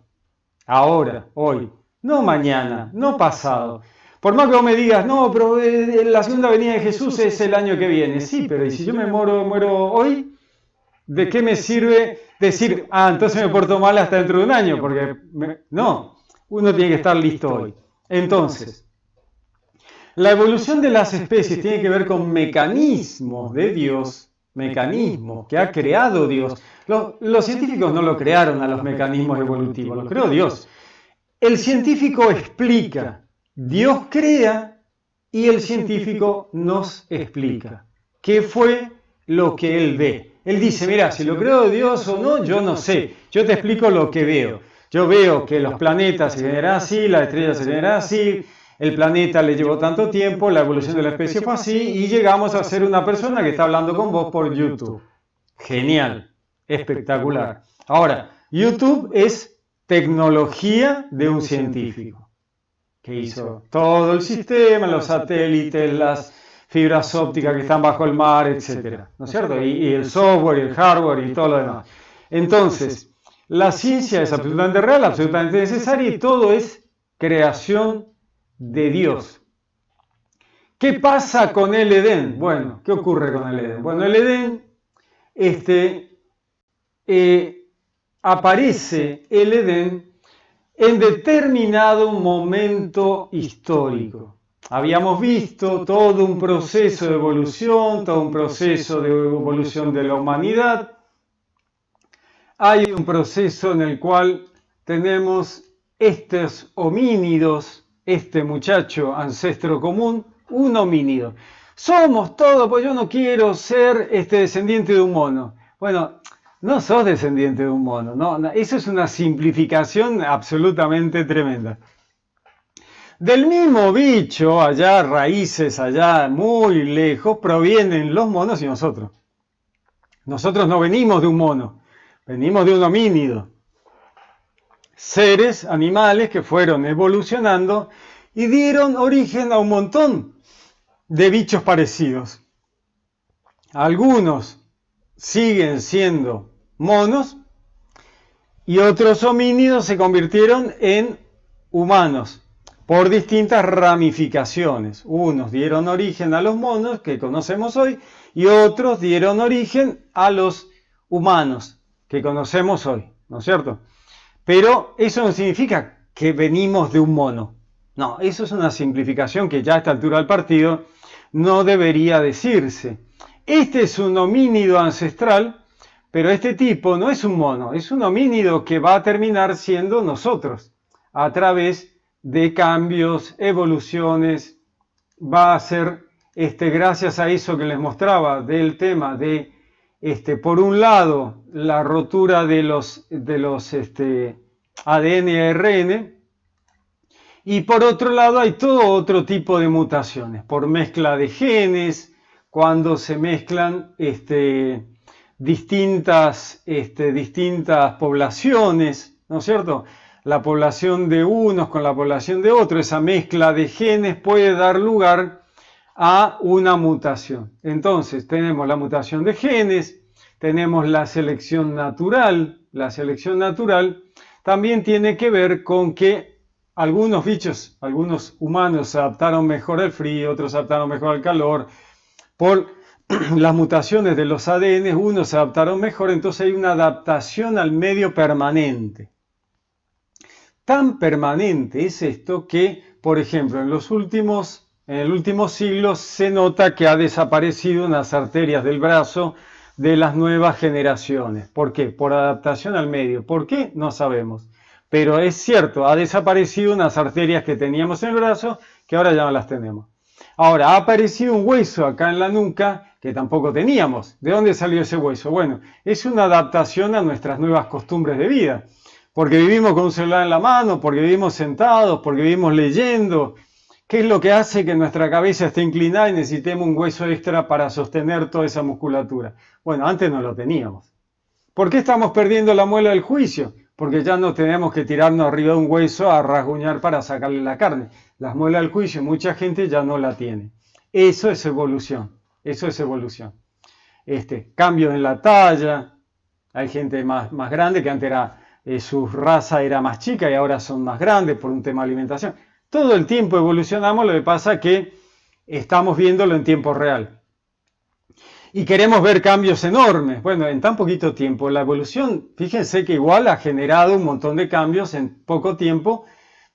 Ahora, hoy. No mañana, no pasado. Por más que vos me digas, no, pero la segunda venida de Jesús es el año que viene. Sí, pero ¿y si yo me muero hoy? ¿De qué me sirve decir, entonces me porto mal hasta dentro de un año? Porque no, uno tiene que estar listo hoy. Entonces, la evolución de las especies tiene que ver con mecanismos de Dios, mecanismos que ha creado Dios. Los científicos no lo crearon a los mecanismos evolutivos, los creó Dios. El científico explica, Dios crea y el científico nos explica qué fue lo que él ve. Él dice, mira, si lo creó Dios o no, yo no sé. Yo te explico lo que veo. Yo veo que los planetas se generan así, las estrellas se generan así, el planeta le llevó tanto tiempo, la evolución de la especie fue así, y llegamos a ser una persona que está hablando con vos por YouTube. Genial, espectacular. Ahora, YouTube es tecnología de un científico que hizo todo el sistema, los satélites, las fibras ópticas que están bajo el mar, etcétera, ¿no es cierto? Y el software, y el hardware y todo lo demás. Entonces, la ciencia es absolutamente real, absolutamente necesaria y todo es creación de Dios. ¿Qué pasa con el Edén? Bueno, ¿qué ocurre con el Edén? Bueno, el Edén, aparece el Edén en determinado momento histórico. Habíamos visto todo un proceso de evolución, todo un proceso de evolución de la humanidad. Hay un proceso en el cual tenemos estos homínidos, este muchacho ancestro común, un homínido. Somos todos, pues yo no quiero ser descendiente de un mono. Bueno, no sos descendiente de un mono, no, eso es una simplificación absolutamente tremenda. Del mismo bicho, allá, raíces allá muy lejos, provienen los monos y nosotros. Nosotros no venimos de un mono, venimos de un homínido. Seres, animales que fueron evolucionando y dieron origen a un montón de bichos parecidos. Algunos siguen siendo monos y otros homínidos se convirtieron en humanos por distintas ramificaciones. Unos dieron origen a los monos que conocemos hoy y otros dieron origen a los humanos que conocemos hoy, ¿no es cierto? Pero eso no significa que venimos de un mono. No, eso es una simplificación que ya a esta altura del partido no debería decirse. Este es un homínido ancestral, pero este tipo no es un mono, es un homínido que va a terminar siendo nosotros a través de cambios, evoluciones. Va a ser gracias a eso que les mostraba del tema de, por un lado, la rotura de los ADN y ARN, y por otro lado hay todo otro tipo de mutaciones, por mezcla de genes, cuando se mezclan distintas poblaciones, ¿no es cierto? La población de unos con la población de otros, esa mezcla de genes puede dar lugar a una mutación. Entonces tenemos la mutación de genes, tenemos la selección natural. La selección natural también tiene que ver con que algunos bichos, algunos humanos se adaptaron mejor al frío, otros se adaptaron mejor al calor. Por las mutaciones de los ADN, unos se adaptaron mejor, entonces hay una adaptación al medio permanente. Tan permanente es esto que, por ejemplo, en el último siglo se nota que ha desaparecido unas arterias del brazo de las nuevas generaciones. ¿Por qué? Por adaptación al medio. ¿Por qué? No sabemos. Pero es cierto, ha desaparecido unas arterias que teníamos en el brazo que ahora ya no las tenemos. Ahora, ha aparecido un hueso acá en la nuca que tampoco teníamos. ¿De dónde salió ese hueso? Bueno, es una adaptación a nuestras nuevas costumbres de vida. Porque vivimos con un celular en la mano, porque vivimos sentados, porque vivimos leyendo. ¿Qué es lo que hace que nuestra cabeza esté inclinada y necesitemos un hueso extra para sostener toda esa musculatura? Bueno, antes no lo teníamos. ¿Por qué estamos perdiendo la muela del juicio? Porque ya no tenemos que tirarnos arriba de un hueso a rasguñar para sacarle la carne. Las muelas del juicio, mucha gente ya no la tiene. Eso es evolución. Eso es evolución. Cambio en la talla. Hay gente más grande que antes era, su raza era más chica y ahora son más grandes por un tema de alimentación. Todo el tiempo evolucionamos, lo que pasa es que estamos viéndolo en tiempo real. Y queremos ver cambios enormes. Bueno, en tan poquito tiempo, la evolución, fíjense que igual ha generado un montón de cambios en poco tiempo,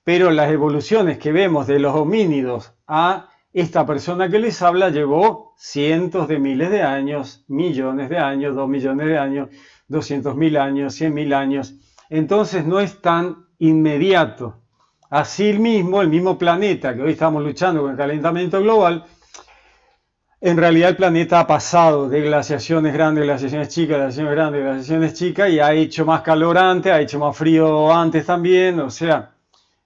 pero las evoluciones que vemos de los homínidos a esta persona que les habla llevó cientos de miles de años, millones de años, 2 millones de años, 200.000 años, 100.000 años. Entonces no es tan inmediato. Así mismo, el mismo planeta que hoy estamos luchando con el calentamiento global, en realidad el planeta ha pasado de glaciaciones grandes, glaciaciones chicas, glaciaciones grandes, glaciaciones chicas, y ha hecho más calor antes, ha hecho más frío antes también, o sea,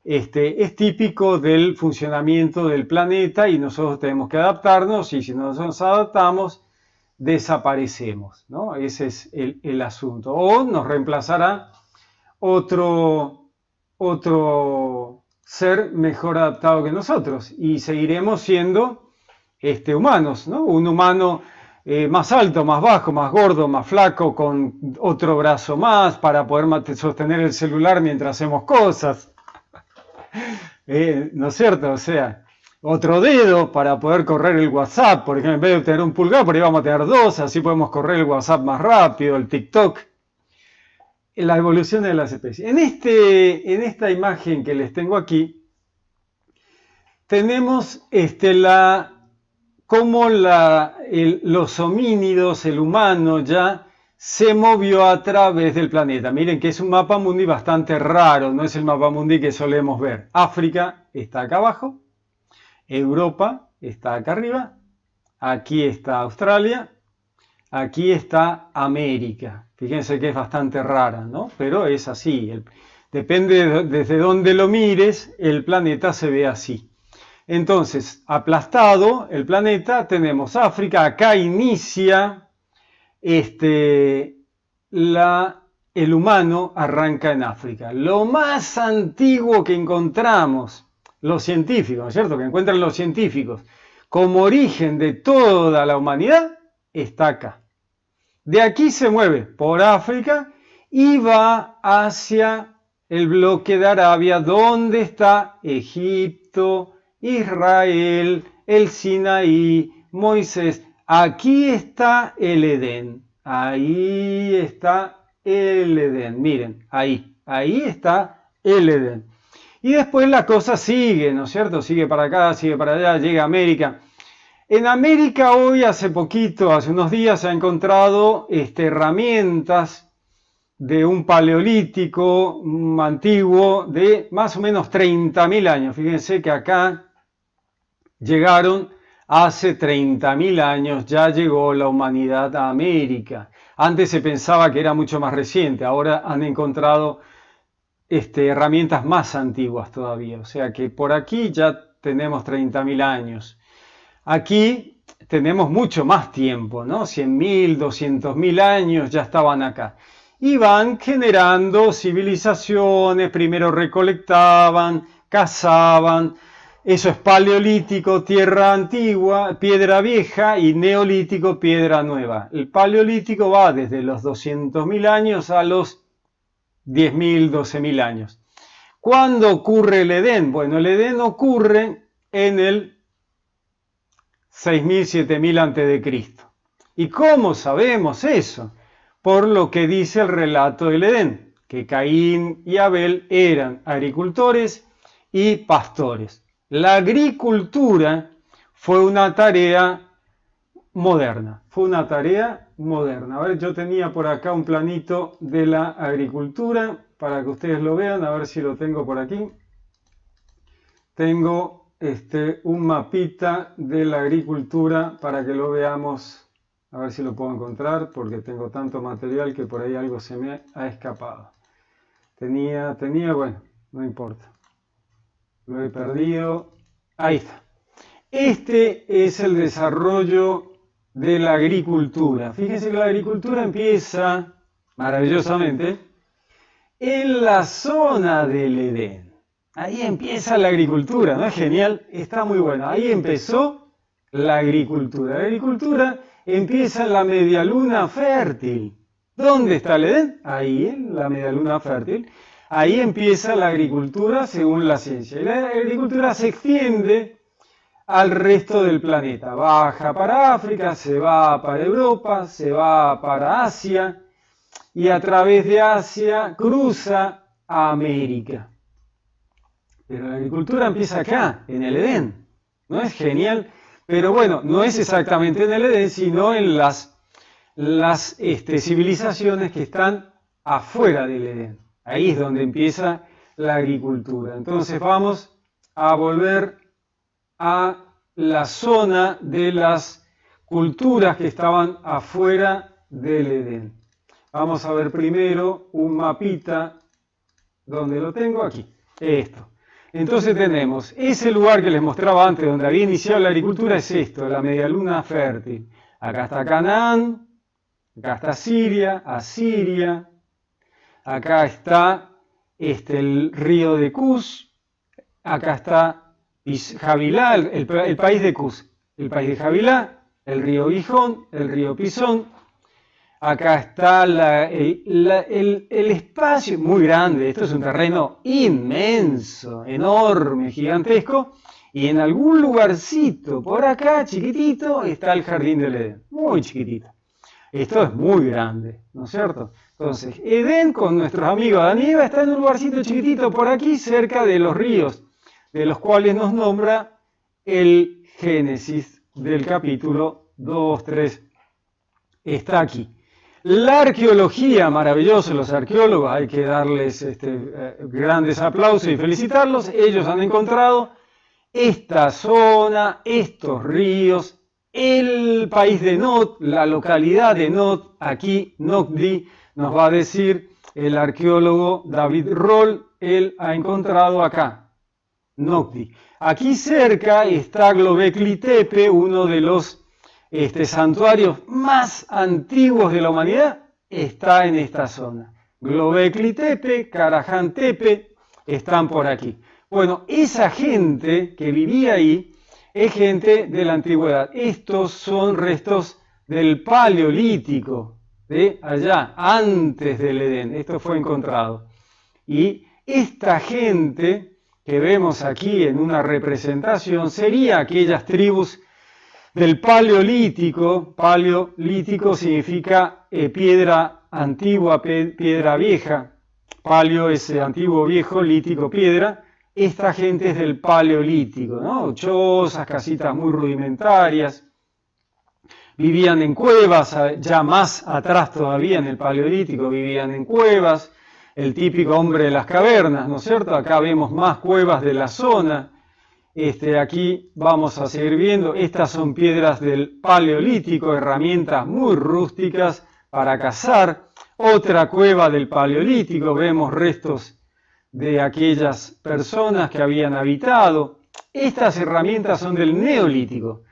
es típico del funcionamiento del planeta y nosotros tenemos que adaptarnos, y si no nos adaptamos, desaparecemos, ¿no? Ese es el asunto. O nos reemplazará otro ser mejor adaptado que nosotros, y seguiremos siendo humanos, ¿no? Un humano más alto, más bajo, más gordo, más flaco, con otro brazo más para poder sostener el celular mientras hacemos cosas. ¿No es cierto? O sea, otro dedo para poder correr el WhatsApp, por ejemplo, en vez de tener un pulgar, por ahí vamos a tener dos, así podemos correr el WhatsApp más rápido, el TikTok. La evolución de las especies. En esta imagen que les tengo aquí, tenemos cómo los homínidos, el humano ya se movió a través del planeta. Miren que es un mapa mundi bastante raro, no es el mapa mundi que solemos ver. África está acá abajo, Europa está acá arriba, aquí está Australia, aquí está América. Fíjense que es bastante rara, ¿no? Pero es así. Depende desde dónde lo mires, el planeta se ve así. Entonces, aplastado el planeta, tenemos África, acá inicia, el humano arranca en África. Lo más antiguo que encontramos, los científicos, ¿no es cierto? Que encuentran los científicos como origen de toda la humanidad, está acá. De aquí se mueve por África y va hacia el bloque de Arabia, donde está Egipto, Israel, el Sinaí, Moisés. Aquí está el Edén. Ahí está el Edén. Miren, ahí está el Edén. Y después la cosa sigue, ¿no es cierto? Sigue para acá, sigue para allá, llega a América. En América hoy, hace poquito, hace unos días, se ha encontrado herramientas de un paleolítico antiguo de más o menos 30.000 años. Fíjense que acá llegaron hace 30.000 años, ya llegó la humanidad a América. Antes se pensaba que era mucho más reciente, ahora han encontrado herramientas más antiguas todavía. O sea que por aquí ya tenemos 30.000 años. Aquí tenemos mucho más tiempo, ¿no? 100.000, 200.000 años ya estaban acá. Y van generando civilizaciones, primero recolectaban, cazaban. Eso es paleolítico, tierra antigua, piedra vieja, y neolítico, piedra nueva. El paleolítico va desde los 200.000 años a los 10.000, 12.000 años. ¿Cuándo ocurre el Edén? Bueno, el Edén ocurre en el 6.000, 7.000 a.C. ¿Y cómo sabemos eso? Por lo que dice el relato del Edén, que Caín y Abel eran agricultores y pastores. La agricultura fue una tarea moderna, A ver, yo tenía por acá un planito de la agricultura para que ustedes lo vean, a ver si lo tengo por aquí. Tengo un mapita de la agricultura para que lo veamos, a ver si lo puedo encontrar, porque tengo tanto material que por ahí algo se me ha escapado. Bueno, no importa. Lo he perdido. Ahí está. Este es el desarrollo de la agricultura. Fíjense que la agricultura empieza maravillosamente en la zona del Edén. Ahí empieza la agricultura, ¿no es genial? Está muy bueno. Ahí empezó la agricultura. La agricultura empieza en la media luna fértil. ¿Dónde está el Edén? Ahí, en la media luna fértil. Ahí empieza la agricultura según la ciencia. Y la agricultura se extiende al resto del planeta. Baja para África, se va para Europa, se va para Asia y a través de Asia cruza a América. Pero la agricultura empieza acá, en el Edén. ¿No es genial? Pero bueno, no es exactamente en el Edén, sino en las civilizaciones que están afuera del Edén. Ahí es donde empieza la agricultura. Entonces vamos a volver a la zona de las culturas que estaban afuera del Edén. Vamos a ver primero un mapita. ¿Dónde lo tengo? Aquí. Esto. Entonces tenemos ese lugar que les mostraba antes, donde había iniciado la agricultura, es esto, la media luna fértil. Acá está Canaán, acá está Siria, Asiria, acá está el río de Cus, acá está Javilá, el país de Cus, el país de Javilá, el río Gijón, el río Pisón. Acá está el espacio muy grande, esto es un terreno inmenso, enorme, gigantesco, y en algún lugarcito por acá, chiquitito, está el jardín del Edén, muy chiquitito. Esto es muy grande, ¿no es cierto? Entonces, Edén con nuestros amigos Adán y Eva está en un lugarcito chiquitito por aquí, cerca de los ríos, de los cuales nos nombra el Génesis del capítulo 2, 3, está aquí. La arqueología, maravilloso, los arqueólogos, hay que darles grandes aplausos y felicitarlos. Ellos han encontrado esta zona, estos ríos, el país de Nod, la localidad de Nod, aquí Nogdi, nos va a decir el arqueólogo David Roll, él ha encontrado acá, Nogdi. Aquí cerca está Göbekli Tepe, uno de los santuarios más antiguos de la humanidad, está en esta zona. Göbekli Tepe, Karahan Tepe, están por aquí. Bueno, esa gente que vivía ahí es gente de la antigüedad. Estos son restos del Paleolítico, de allá, antes del Edén. Esto fue encontrado. Y esta gente que vemos aquí en una representación sería aquellas tribus del Paleolítico. Paleolítico significa piedra antigua, piedra vieja. Paleo es antiguo, viejo, lítico, piedra. Esta gente es del Paleolítico, ¿no? Chozas, casitas muy rudimentarias. Vivían en cuevas, ya más atrás todavía en el Paleolítico vivían en cuevas. El típico hombre de las cavernas, ¿no es cierto? Acá vemos más cuevas de la zona. Aquí vamos a seguir viendo, estas son piedras del Paleolítico, herramientas muy rústicas para cazar. Otra cueva del Paleolítico, vemos restos de aquellas personas que habían habitado. Estas herramientas son del Neolítico,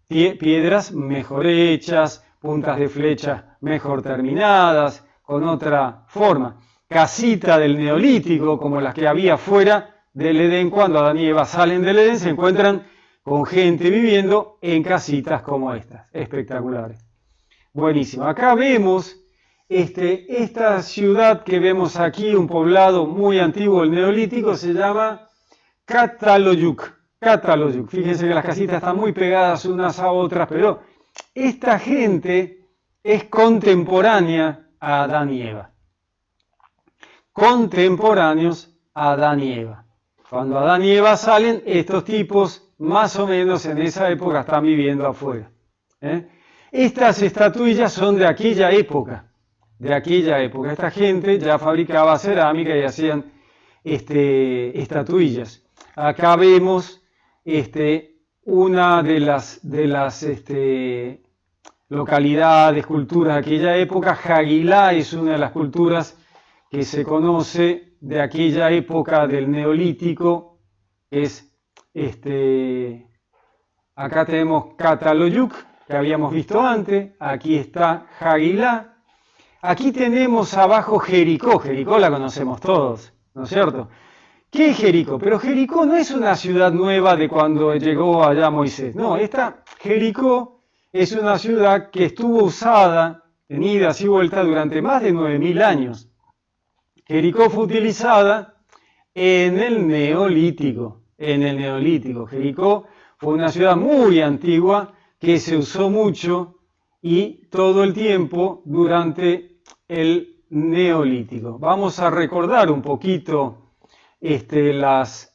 piedras mejor hechas, puntas de flecha mejor terminadas, con otra forma. Casita del Neolítico, como las que había fuera del Edén. Cuando Adán y Eva salen del Edén se encuentran con gente viviendo en casitas como estas, espectaculares. Buenísimo. Acá vemos esta ciudad que vemos aquí, un poblado muy antiguo del Neolítico, se llama Çatalhöyük. Çatalhöyük. Fíjense que las casitas están muy pegadas unas a otras, pero esta gente es contemporánea a Adán y Eva. Contemporáneos a Adán y Eva. Cuando Adán y Eva salen, estos tipos más o menos en esa época están viviendo afuera. Estas estatuillas son de aquella época. Esta gente ya fabricaba cerámica y hacían estatuillas. Acá vemos una de las localidades, culturas de aquella época. Haguilá es una de las culturas que se conoce de aquella época del Neolítico. Acá tenemos Cataloyuk, que habíamos visto antes. Aquí está Haguilá. Aquí tenemos abajo Jericó. Jericó la conocemos todos, ¿no es cierto? ¿Qué es Jericó? Pero Jericó no es una ciudad nueva de cuando llegó allá Moisés. No, Jericó es una ciudad que estuvo usada en idas y vueltas durante más de 9000 años. Jericó fue utilizada en el Neolítico. Jericó fue una ciudad muy antigua que se usó mucho y todo el tiempo durante el Neolítico. Vamos a recordar un poquito las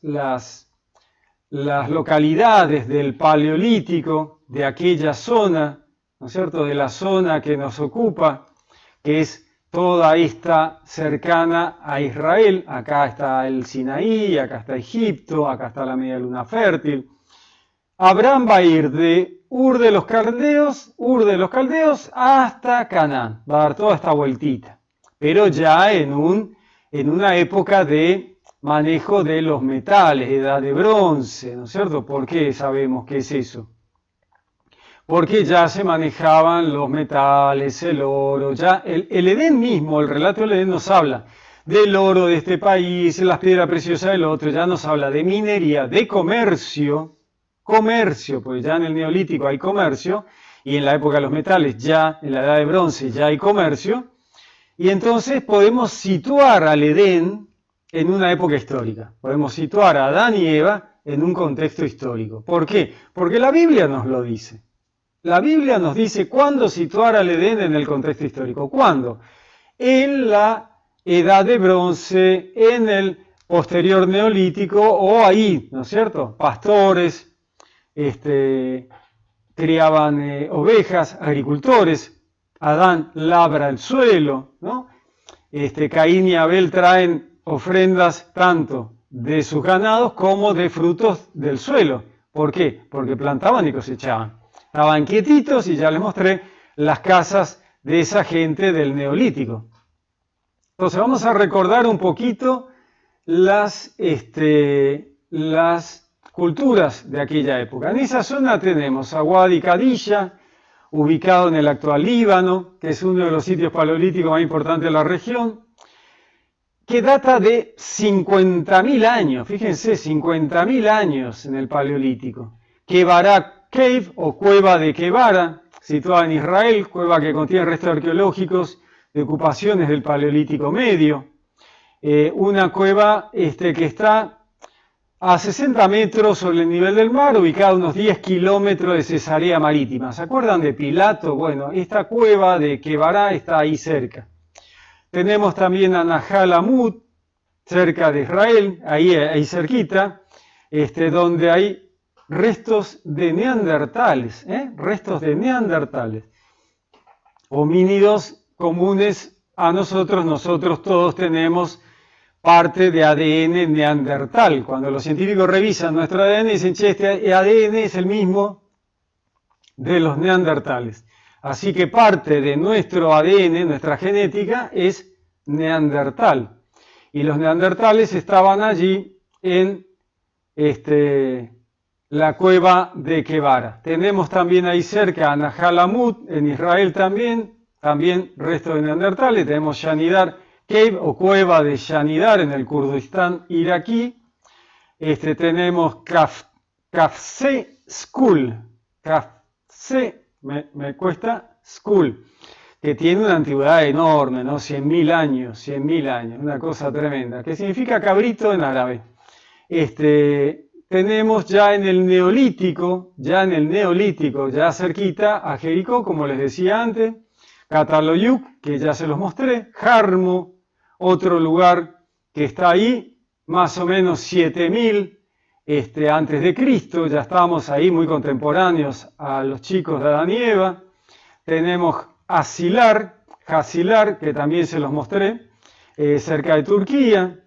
localidades del Paleolítico, de aquella zona, ¿no es cierto?, de la zona que nos ocupa, que es toda esta cercana a Israel. Acá está el Sinaí, acá está Egipto, acá está la media luna fértil. Abraham va a ir de Ur de los Caldeos hasta Canaán, va a dar toda esta vueltita, pero ya en una época de manejo de los metales, edad de bronce, ¿no es cierto? ¿Por qué sabemos qué es eso? Porque ya se manejaban los metales, el oro, ya el Edén mismo, el relato del Edén nos habla del oro de este país, las piedras preciosas del otro, ya nos habla de minería, de comercio, pues ya en el Neolítico hay comercio, y en la época de los metales, ya en la edad de bronce, ya hay comercio, y entonces podemos situar al Edén en una época histórica. Podemos situar a Adán y Eva en un contexto histórico. ¿Por qué? Porque la Biblia nos lo dice. La Biblia nos dice cuándo situar al Edén en el contexto histórico. ¿Cuándo? En la edad de bronce, en el posterior Neolítico, o ahí, ¿no es cierto? Pastores, criaban ovejas, agricultores. Adán labra el suelo, ¿no? Caín y Abel traen ofrendas tanto de sus ganados como de frutos del suelo. ¿Por qué? Porque plantaban y cosechaban. Estaban quietitos y ya les mostré las casas de esa gente del Neolítico. Entonces vamos a recordar un poquito las culturas de aquella época. En esa zona tenemos a Wadi Kadisha, ubicado en el actual Líbano, que es uno de los sitios paleolíticos más importantes de la región, que data de 50.000 años, fíjense, 50.000 años en el Paleolítico. Kebará Cave o Cueva de Kebara, situada en Israel, cueva que contiene restos arqueológicos de ocupaciones del Paleolítico Medio. Una cueva que está a 60 metros sobre el nivel del mar, ubicada a unos 10 kilómetros de Cesarea Marítima. ¿Se acuerdan de Pilato? Bueno, esta cueva de Kebará está ahí cerca. Tenemos también a Nahal Amud, cerca de Israel, ahí cerquita, donde hay restos de neandertales, homínidos comunes a nosotros. Nosotros todos tenemos parte de ADN neandertal. Cuando los científicos revisan nuestro ADN, dicen, che, este ADN es el mismo de los neandertales. Así que parte de nuestro ADN, nuestra genética, es neandertal. Y los neandertales estaban allí en la cueva de Kebara. Tenemos también ahí cerca a Nahal Amud, en Israel también restos de neandertales. Tenemos Shanidar Cave o cueva de Shanidar en el Kurdistán iraquí. Tenemos Kafse Skul, me cuesta Skul, que tiene una antigüedad enorme, ¿no? 100.000 años, una cosa tremenda, que significa cabrito en árabe. Tenemos ya en el Neolítico, ya cerquita a Jericó, como les decía antes, Cataloyuk, que ya se los mostré, Jarmo, otro lugar que está ahí, más o menos 7.000 antes de Cristo, ya estábamos ahí muy contemporáneos a los chicos de Adán y Eva. Tenemos Hasilar, que también se los mostré, cerca de Turquía.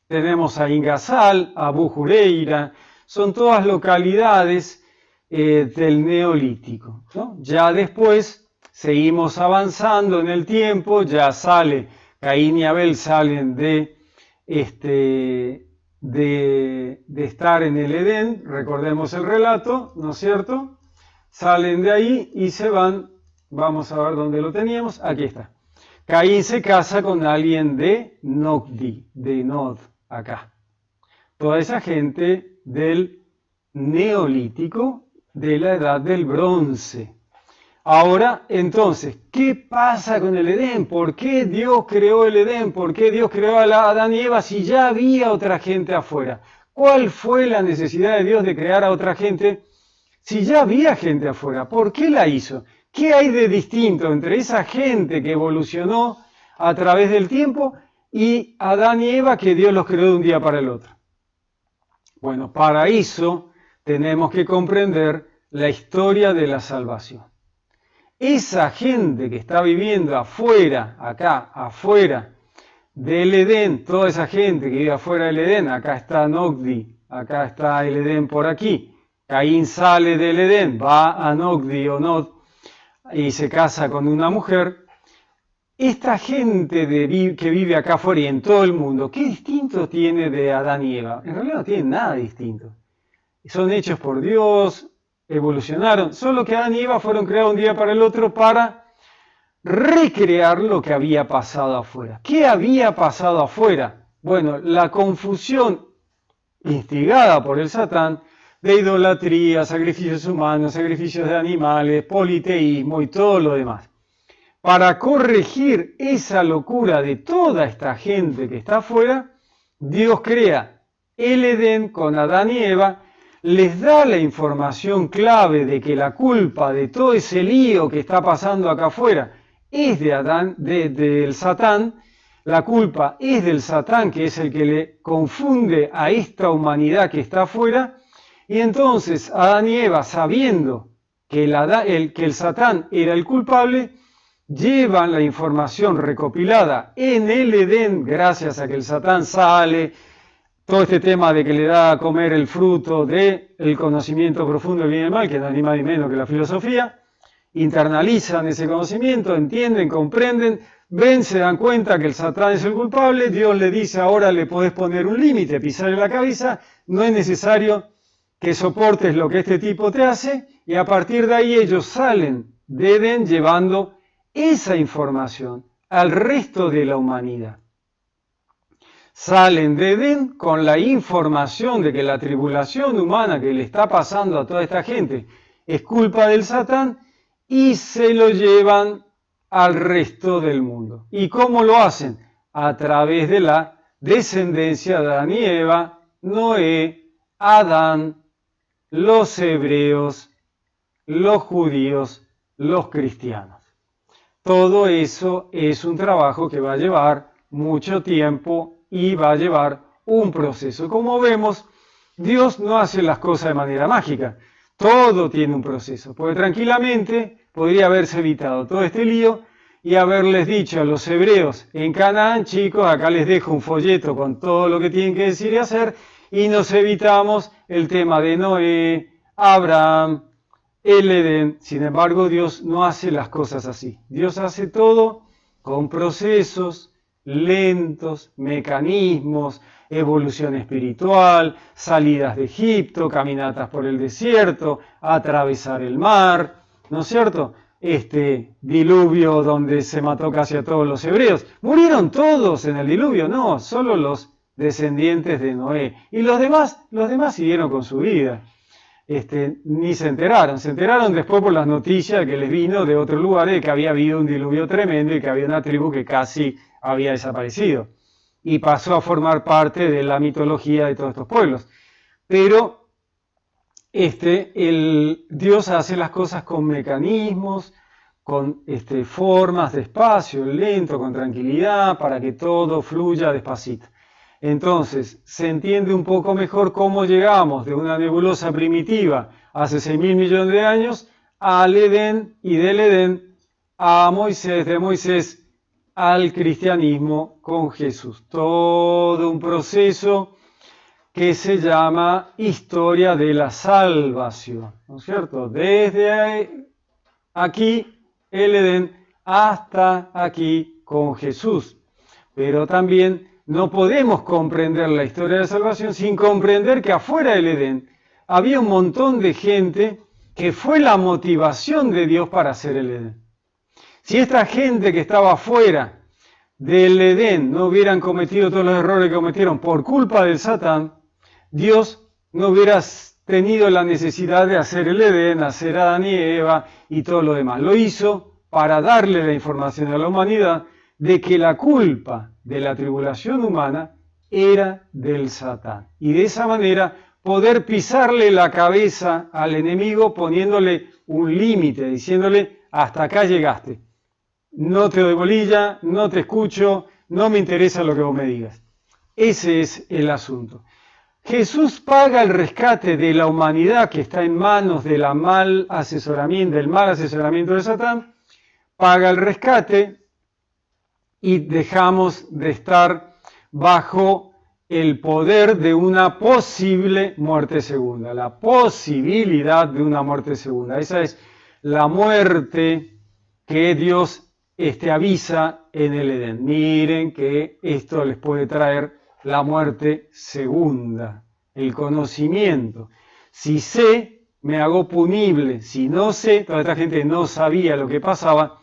Tenemos a Ingasal, a Abu Jureira, son todas localidades del Neolítico, ¿no? Ya después seguimos avanzando en el tiempo, ya sale, Caín y Abel salen de estar en el Edén, recordemos el relato, ¿no es cierto? Salen de ahí y se van, vamos a ver dónde lo teníamos, aquí está. Caín se casa con alguien de Nogdi, de Nod, acá. Toda esa gente del Neolítico, de la edad del bronce. Ahora, entonces, ¿qué pasa con el Edén? ¿Por qué Dios creó el Edén? ¿Por qué Dios creó a Adán y Eva si ya había otra gente afuera? ¿Cuál fue la necesidad de Dios de crear a otra gente si ya había gente afuera? ¿Por qué la hizo? ¿Qué hay de distinto entre esa gente que evolucionó a través del tiempo y Adán y Eva que Dios los creó de un día para el otro? Bueno, para eso tenemos que comprender la historia de la salvación. Esa gente que está viviendo afuera, acá, afuera del Edén, toda esa gente que vive afuera del Edén, acá está Nogdi, acá está el Edén por aquí, Caín sale del Edén, va a Nogdi o Nod y se casa con una mujer. Esta gente que vive acá afuera y en todo el mundo, ¿qué distinto tiene de Adán y Eva? En realidad no tienen nada distinto. Son hechos por Dios, evolucionaron, solo que Adán y Eva fueron creados un día para el otro para recrear lo que había pasado afuera. ¿Qué había pasado afuera? Bueno, la confusión instigada por el Satán de idolatría, sacrificios humanos, sacrificios de animales, politeísmo y todo lo demás. Para corregir esa locura de toda esta gente que está afuera, Dios crea el Edén con Adán y Eva, les da la información clave de que la culpa de todo ese lío que está pasando acá afuera es de Adán, del Satán, la culpa es del Satán, que es el que le confunde a esta humanidad que está afuera, y entonces Adán y Eva, sabiendo que el Satán era el culpable, llevan la información recopilada en el Edén, gracias a que el Satán sale, todo este tema de que le da a comer el fruto del conocimiento profundo del bien y del mal, que no es ni más ni menos que la filosofía, internalizan ese conocimiento, entienden, comprenden, ven, se dan cuenta que el Satán es el culpable, Dios le dice ahora le podés poner un límite, pisarle la cabeza, no es necesario que soportes lo que este tipo te hace, y a partir de ahí ellos salen de Edén llevando esa información al resto de la humanidad. Salen de Edén con la información de que la tribulación humana que le está pasando a toda esta gente es culpa del Satán y se lo llevan al resto del mundo. ¿Y cómo lo hacen? A través de la descendencia de Adán y Eva, Noé, Adán, los hebreos, los judíos, los cristianos. Todo eso es un trabajo que va a llevar mucho tiempo y va a llevar un proceso. Como vemos, Dios no hace las cosas de manera mágica. Todo tiene un proceso. Porque tranquilamente podría haberse evitado todo este lío y haberles dicho a los hebreos en Canaán, chicos, acá les dejo un folleto con todo lo que tienen que decir y hacer, y nos evitamos el tema de Noé, Abraham, el Edén. Sin embargo, Dios no hace las cosas así. Dios hace todo con procesos lentos, mecanismos, evolución espiritual, salidas de Egipto, caminatas por el desierto, atravesar el mar, ¿no es cierto? Este diluvio donde se mató casi a todos los hebreos. ¿Murieron todos en el diluvio? No, solo los descendientes de Noé. Y los demás siguieron con su vida. Ni se enteraron después por las noticias que les vino de otros lugares que había habido un diluvio tremendo y que había una tribu que casi había desaparecido y pasó a formar parte de la mitología de todos estos pueblos. Pero Dios hace las cosas con mecanismos, con formas, despacio, lento, con tranquilidad, para que todo fluya despacito. Entonces, se entiende un poco mejor cómo llegamos de una nebulosa primitiva hace 6.000 millones de años al Edén y del Edén a Moisés, de Moisés al cristianismo con Jesús. Todo un proceso que se llama historia de la salvación, ¿no es cierto? Desde aquí, el Edén, hasta aquí con Jesús. Pero también no podemos comprender la historia de la salvación sin comprender que afuera del Edén había un montón de gente que fue la motivación de Dios para hacer el Edén. Si esta gente que estaba afuera del Edén no hubieran cometido todos los errores que cometieron por culpa del Satán, Dios no hubiera tenido la necesidad de hacer el Edén, hacer a Adán y Eva y todo lo demás. Lo hizo para darle la información a la humanidad de que la culpa de la tribulación humana era del Satán. Y de esa manera poder pisarle la cabeza al enemigo poniéndole un límite, diciéndole hasta acá llegaste. No te doy bolilla, no te escucho, no me interesa lo que vos me digas. Ese es el asunto. Jesús paga el rescate de la humanidad que está en manos del mal asesoramiento de Satán, paga el rescate y dejamos de estar bajo el poder de una posible muerte segunda, la posibilidad de una muerte segunda. Esa es la muerte que Dios avisa en el Edén. Miren que esto les puede traer la muerte segunda, el conocimiento. Si sé, me hago punible. Si no sé, toda esta gente no sabía lo que pasaba,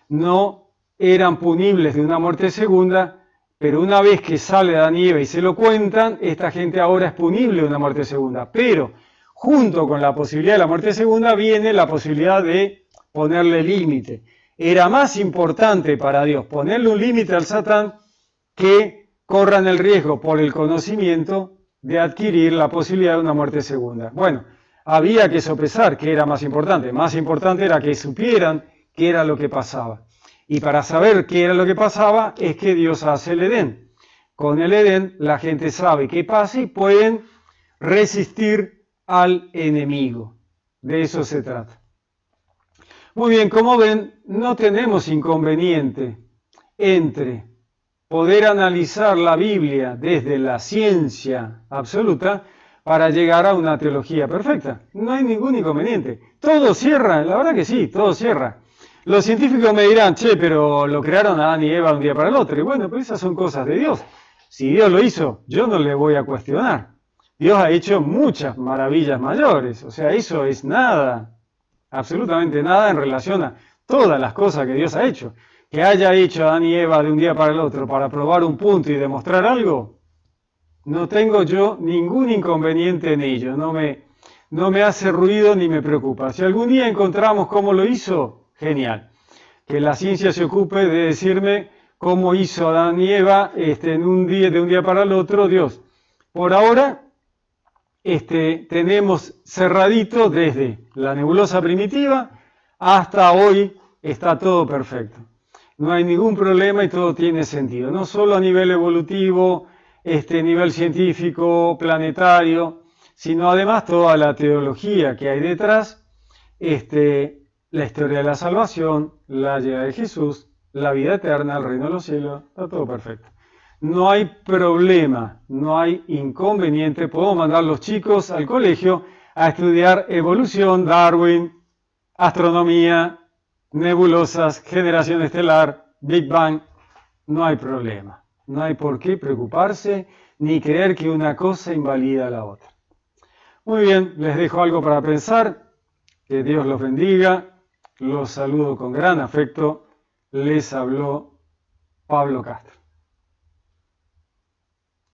no eran punibles de una muerte segunda, pero una vez que sale Adán y Eva y se lo cuentan, esta gente ahora es punible de una muerte segunda. Pero junto con la posibilidad de la muerte segunda viene la posibilidad de ponerle límite. Era más importante para Dios ponerle un límite al Satán que corran el riesgo por el conocimiento de adquirir la posibilidad de una muerte segunda. Bueno, había que sopesar qué era más importante. Más importante era que supieran qué era lo que pasaba. Y para saber qué era lo que pasaba es que Dios hace el Edén. Con el Edén la gente sabe qué pasa y pueden resistir al enemigo. De eso se trata. Muy bien, como ven, no tenemos inconveniente entre poder analizar la Biblia desde la ciencia absoluta para llegar a una teología perfecta. No hay ningún inconveniente. Todo cierra, la verdad que sí, todo cierra. Los científicos me dirán, che, pero lo crearon Adán y Eva un día para el otro. Y bueno, pues esas son cosas de Dios. Si Dios lo hizo, yo no le voy a cuestionar. Dios ha hecho muchas maravillas mayores. O sea, eso es nada, absolutamente nada en relación a todas las cosas que Dios ha hecho. Que haya hecho a Adán y Eva de un día para el otro para probar un punto y demostrar algo, no tengo yo ningún inconveniente en ello. No me hace ruido ni me preocupa. Si algún día encontramos cómo lo hizo, genial. Que la ciencia se ocupe de decirme cómo hizo Adán y Eva de un día para el otro Dios. Por ahora tenemos cerradito desde la nebulosa primitiva hasta hoy, está todo perfecto. No hay ningún problema y todo tiene sentido. No solo a nivel evolutivo, nivel científico, planetario, sino además toda la teología que hay detrás, la historia de la salvación, la llegada de Jesús, la vida eterna, el reino de los cielos, está todo perfecto. No hay problema, no hay inconveniente. Podemos mandar a los chicos al colegio a estudiar evolución, Darwin, astronomía, nebulosas, generación estelar, Big Bang. No hay problema. No hay por qué preocuparse ni creer que una cosa invalida a la otra. Muy bien, les dejo algo para pensar. Que Dios los bendiga. Los saludo con gran afecto. Les habló Pablo Castro.